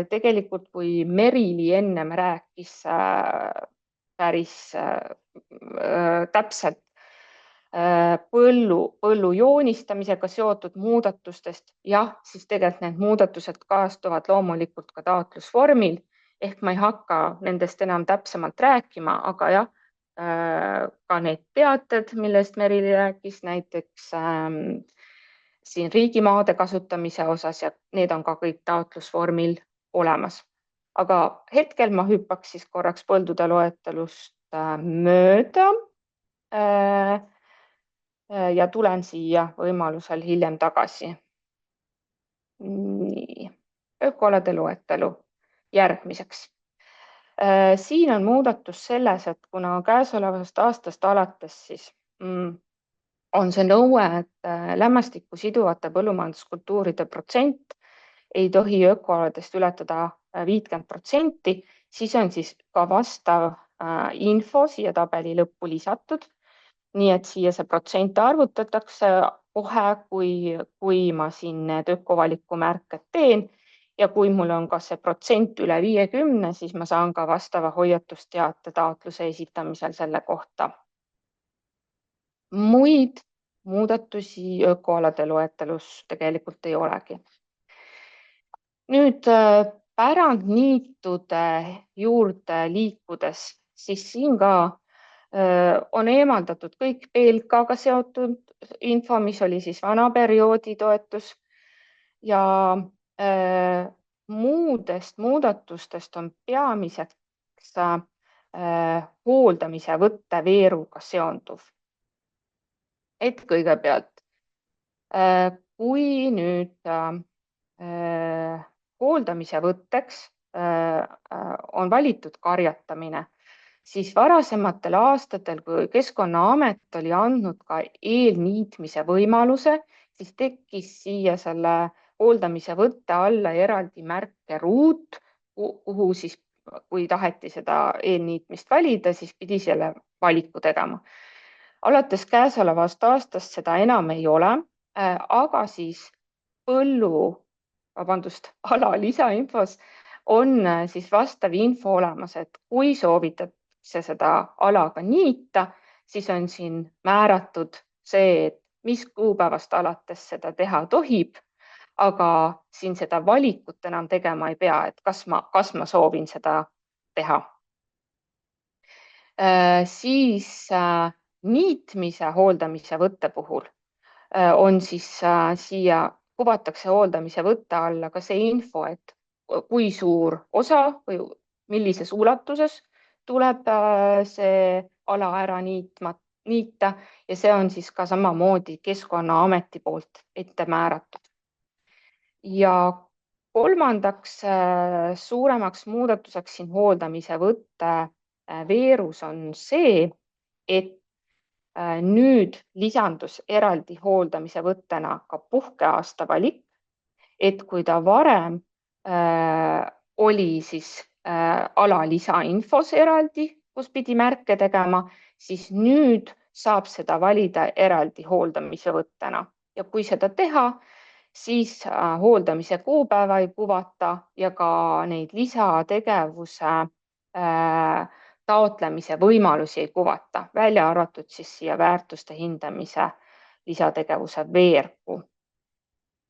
Tegelikult kui Merili ennem rääkis päris täpselt põllu joonistamisega seotud muudatustest, jah, siis tegelikult need muudatused kajastuvad loomulikult ka taotlusvormil, ehk ma ei hakka nendest enam täpsemalt rääkima, aga jah, ka need teated, millest Merili rääkis, näiteks siin riigimaade kasutamise osas ja need on ka kõik taotlusvormil olemas. Aga hetkel ma hüppaks siis korraks põldude loetelust mööda ja tulen siia võimalusel hiljem tagasi. Nii, ökoalade loetelu järgmiseks. Siin on muudatus selles, et kuna käesolevast aastast alates siis on see nõue, et lämmastikku siduvate põllumajanduskultuuride protsent ei tohi ökoaladest ületada 50%, siis on siis ka vastav info siia tabeli lõppu lisatud. Nii et siia see protsent arvutatakse kohe, kui ma siin need ökovaliku märked teen ja kui mul on ka see protsent üle 50, siis ma saan ka vastava hoiatusteate taotluse esitamisel selle kohta. Muid muudatusi ökoalade loetelus tegelikult ei olegi. Nüüd pärandniitude juurde liikudes, siis siin ka on eemaldatud kõik PLK-ga seotud info, mis oli siis vana perioodi toetus ja muudest muudatustest on peamiseks hooldamise võtteveeruga seonduv. Et kõigepealt, kui nüüd hooldamise võtteks on valitud karjatamine, siis varasematel aastatel, kui Keskkonnaamet oli andnud ka eelniitmise võimaluse, siis tekkis siia selle hooldamise võtte alla eraldi märkeruut, kuhu siis, kui taheti seda eelniitmist valida, siis pidi selle valiku tegema. Alates käesolevast aastast seda enam ei ole, aga siis ala lisainfos on siis vastav info olemas, et kui soovitakse seda alaga niita, siis on siin määratud see, et mis kuupäevast alates seda teha tohib, aga siin seda valikut enam tegema ei pea, et kas ma soovin seda teha. Siis niitmise hooldamise võtte puhul on siis siia kuvatakse hooldamise võtte alla ka see info, et kui suur osa või millises ulatuses tuleb see ala ära niita ja see on siis ka samamoodi Keskkonnaameti poolt ette määratud. Ja kolmandaks suuremaks muudatuseks siin hooldamise võtte veerus on see, et nüüd lisandus eraldi hooldamise võttena ka puhkeaasta valik, et kui ta varem oli siis ala lisainfos eraldi, kus pidi märke tegema, siis nüüd saab seda valida eraldi hooldamise võttena ja kui seda teha, siis hooldamise kuupäeva ei kuvata ja ka neid lisategevuse taotlemise võimalusi ei kuvata, välja arvatud siis siia väärtuste hindamise lisategevuse veergu.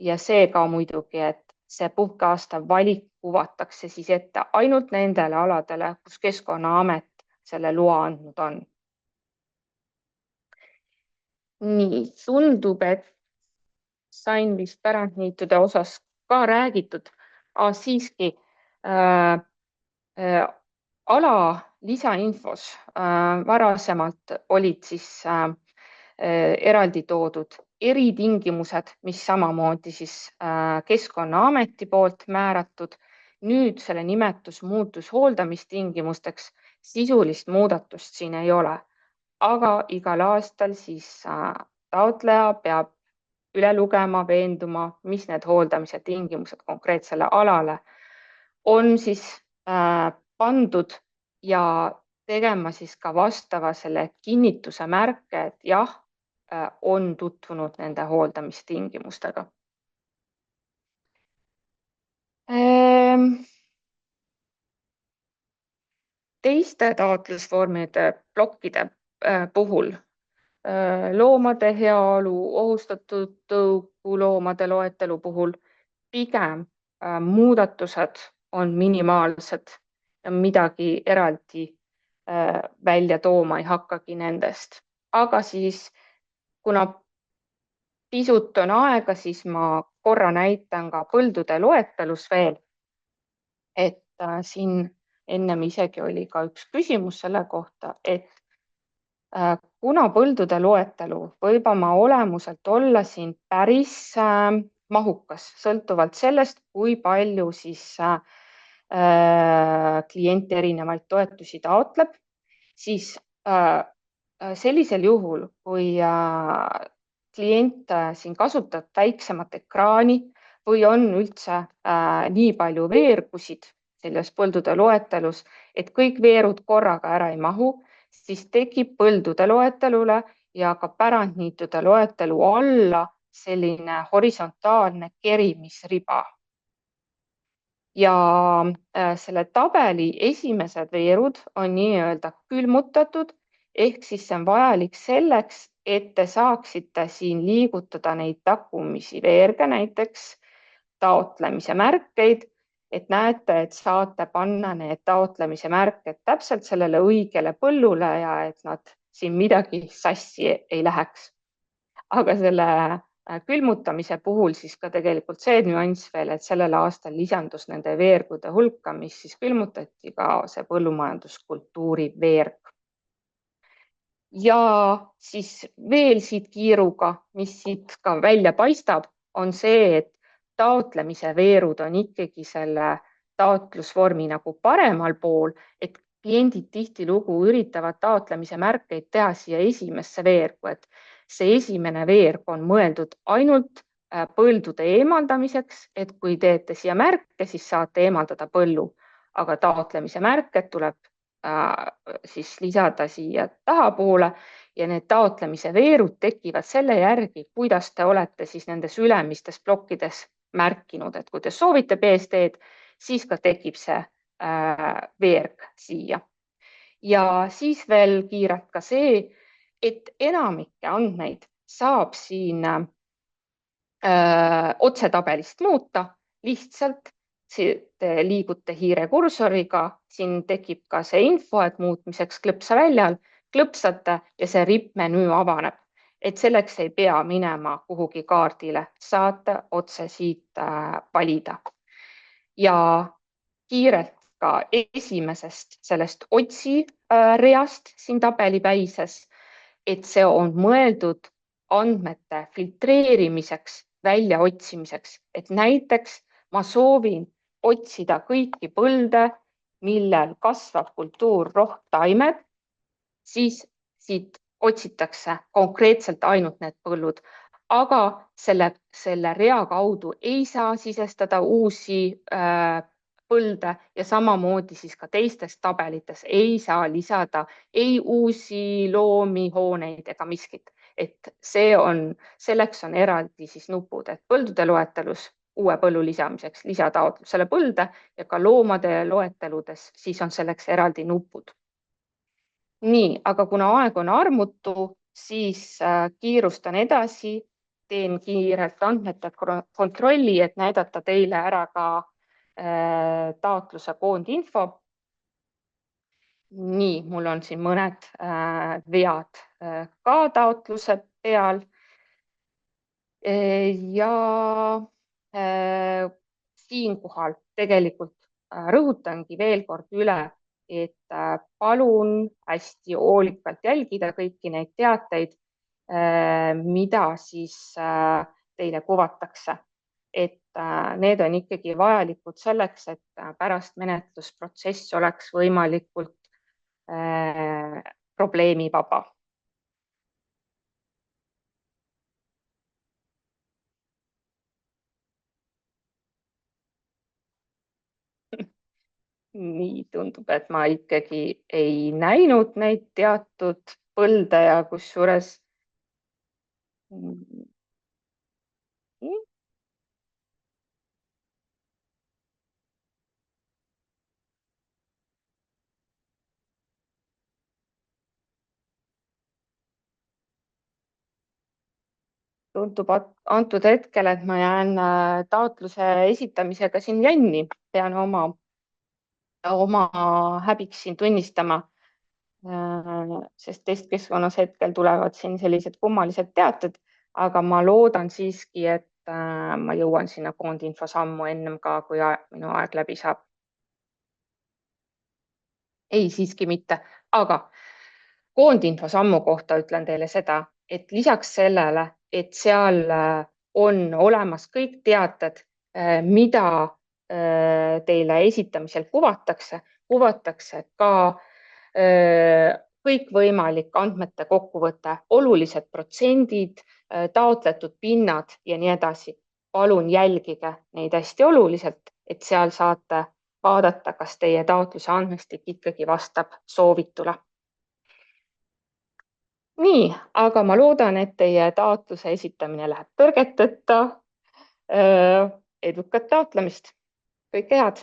Ja see ka muidugi, et see puhkeaasta valik kuvatakse siis ette ainult nendele aladele, kus Keskkonnaamet selle loa andnud on. Nii, tundub, et sain vist pärandniitude osas ka räägitud, siiski ala lisainfos varasemalt olid siis eraldi toodud eritingimused, mis samamoodi siis Keskkonnaameti poolt määratud. Nüüd selle nimetus muutus hooldamistingimusteks, sisulist muudatust siin ei ole, aga igal aastal siis taotleja peab üle lugema, veenduma, mis need hooldamise tingimused konkreetsele alale on siis pandud ja tegema siis ka vastava selle kinnituse märke, et jah, on tutvunud nende hooldamistingimustega. Teiste taotlusvormide plokkide puhul loomade heaolu, ohustatud tõukuloomade loetelu puhul pigem muudatused on minimaalsed ja midagi eraldi välja tooma ei hakkagi nendest. Aga siis, kuna pisut on aega, siis ma korra näitan ka põldude loetelus veel, et siin ennem isegi oli ka üks küsimus selle kohta, et kuna põldude loetelu võib oma olemuselt olla siin päris mahukas, sõltuvalt sellest, kui palju siis klient erinevaid toetusi taotleb, siis sellisel juhul, kui klient siin kasutab väiksemat ekraani või on üldse nii palju veergusid selles põldude loetelus, et kõik veerud korraga ära ei mahu, siis tekib põldude loetelule ja ka pärandniitude loetelu alla selline horisontaalne kerimisriba. Ja selle tabeli esimesed veerud on nii-öelda külmutatud, ehk siis see on vajalik selleks, et te saaksite siin liigutada neid tagumisi veerge, näiteks taotlemise märkeid, et näete, et saate panna need taotlemise märked täpselt sellele õigele põllule ja et nad siin midagi sassi ei läheks. Aga selle külmutamise puhul siis ka tegelikult see nüanss veel, et sellel aastal lisandus nende veergude hulka, mis siis külmutati, ka see põllumajanduskultuuri veerg. Ja siis veel siit kiiruga, mis siit ka välja paistab, on see, et taotlemise veerud on ikkagi selle taotlusvormi nagu paremal pool, et kliendid tihtilugu üritavad taotlemise märkeid teha siia esimesse veergu, et see esimene veerg on mõeldud ainult põldude eemaldamiseks, et kui teete siia märke, siis saate eemaldada põllu, aga taotlemise märked tuleb siis lisada siia tahapoole ja need taotlemise veerud tekivad selle järgi, kuidas te olete siis nendes ülemistes plokkides märkinud, et kui te soovite BSD-d, siis ka tekib see veerg siia. Ja siis veel kiirelt ka see, et enamikke andmeid saab siin otsetabelist muuta, lihtsalt te liigute hiirekursoriga, siin tekib ka see info, et muutmiseks klõpsa väljal, klõpsate ja see rippmenüü avaneb. Et selleks ei pea minema kuhugi kaardile, saate otse siit valida. Ja kiirelt ka esimesest sellest otsi reast siin tabelipäises, et see on mõeldud andmete filtreerimiseks, väljaotsimiseks, et näiteks ma soovin otsida kõiki põlde, millel kasvab kultuur rohttaimed, siis siit otsitakse konkreetselt ainult need põllud, aga selle rea kaudu ei saa sisestada uusi põlde ja samamoodi siis ka teistes tabelites ei saa lisada ei uusi loomi, hooneid ega miskit. Et selleks on eraldi siis nupud, et põldude loetelus uue põllu lisamiseks lisataotlusele põlde ja ka loomade loeteludes siis on selleks eraldi nupud. Nii, aga kuna aeg on armutu, siis kiirustan edasi, teen kiirelt andmete kontrolli, et näidata teile ära ka taotluse koondinfo. Nii, mul on siin mõned vead ka taotluse peal. Ja Siinkohal tegelikult rõhutangi veel kord üle, et palun hästi hoolikalt jälgida kõiki neid teateid, mida siis teile kuvatakse. Et need on ikkagi vajalikud selleks, et pärast menetlusprotsess oleks võimalikult probleemivaba. Nii tundub, et ma ikkagi ei näinud neid teatud põlde ja kusjuures tundub antud hetkel, et ma jään taotluse esitamisega siin jänni, pean oma häbiks siin tunnistama, sest testkeskkonnas hetkel tulevad siin sellised kummalised teated, aga ma loodan siiski, et ma jõuan sinna koondinfo sammu ennem ka, kui minu aeg läbi saab. Ei, siiski mitte, aga koondinfo sammu kohta ütlen teile seda, et lisaks sellele, et seal on olemas kõik teated, mida teile esitamisel kuvatakse ka kõikvõimalik andmete kokkuvõte, olulised protsendid, taotletud pinnad ja nii edasi. Palun jälgige neid hästi oluliselt, et seal saate vaadata, kas teie taotluse andmestik ikkagi vastab soovitule. Nii, aga ma loodan, et teie taotluse esitamine läheb tõrgeteta. Edukat taotlemist. Kõike head!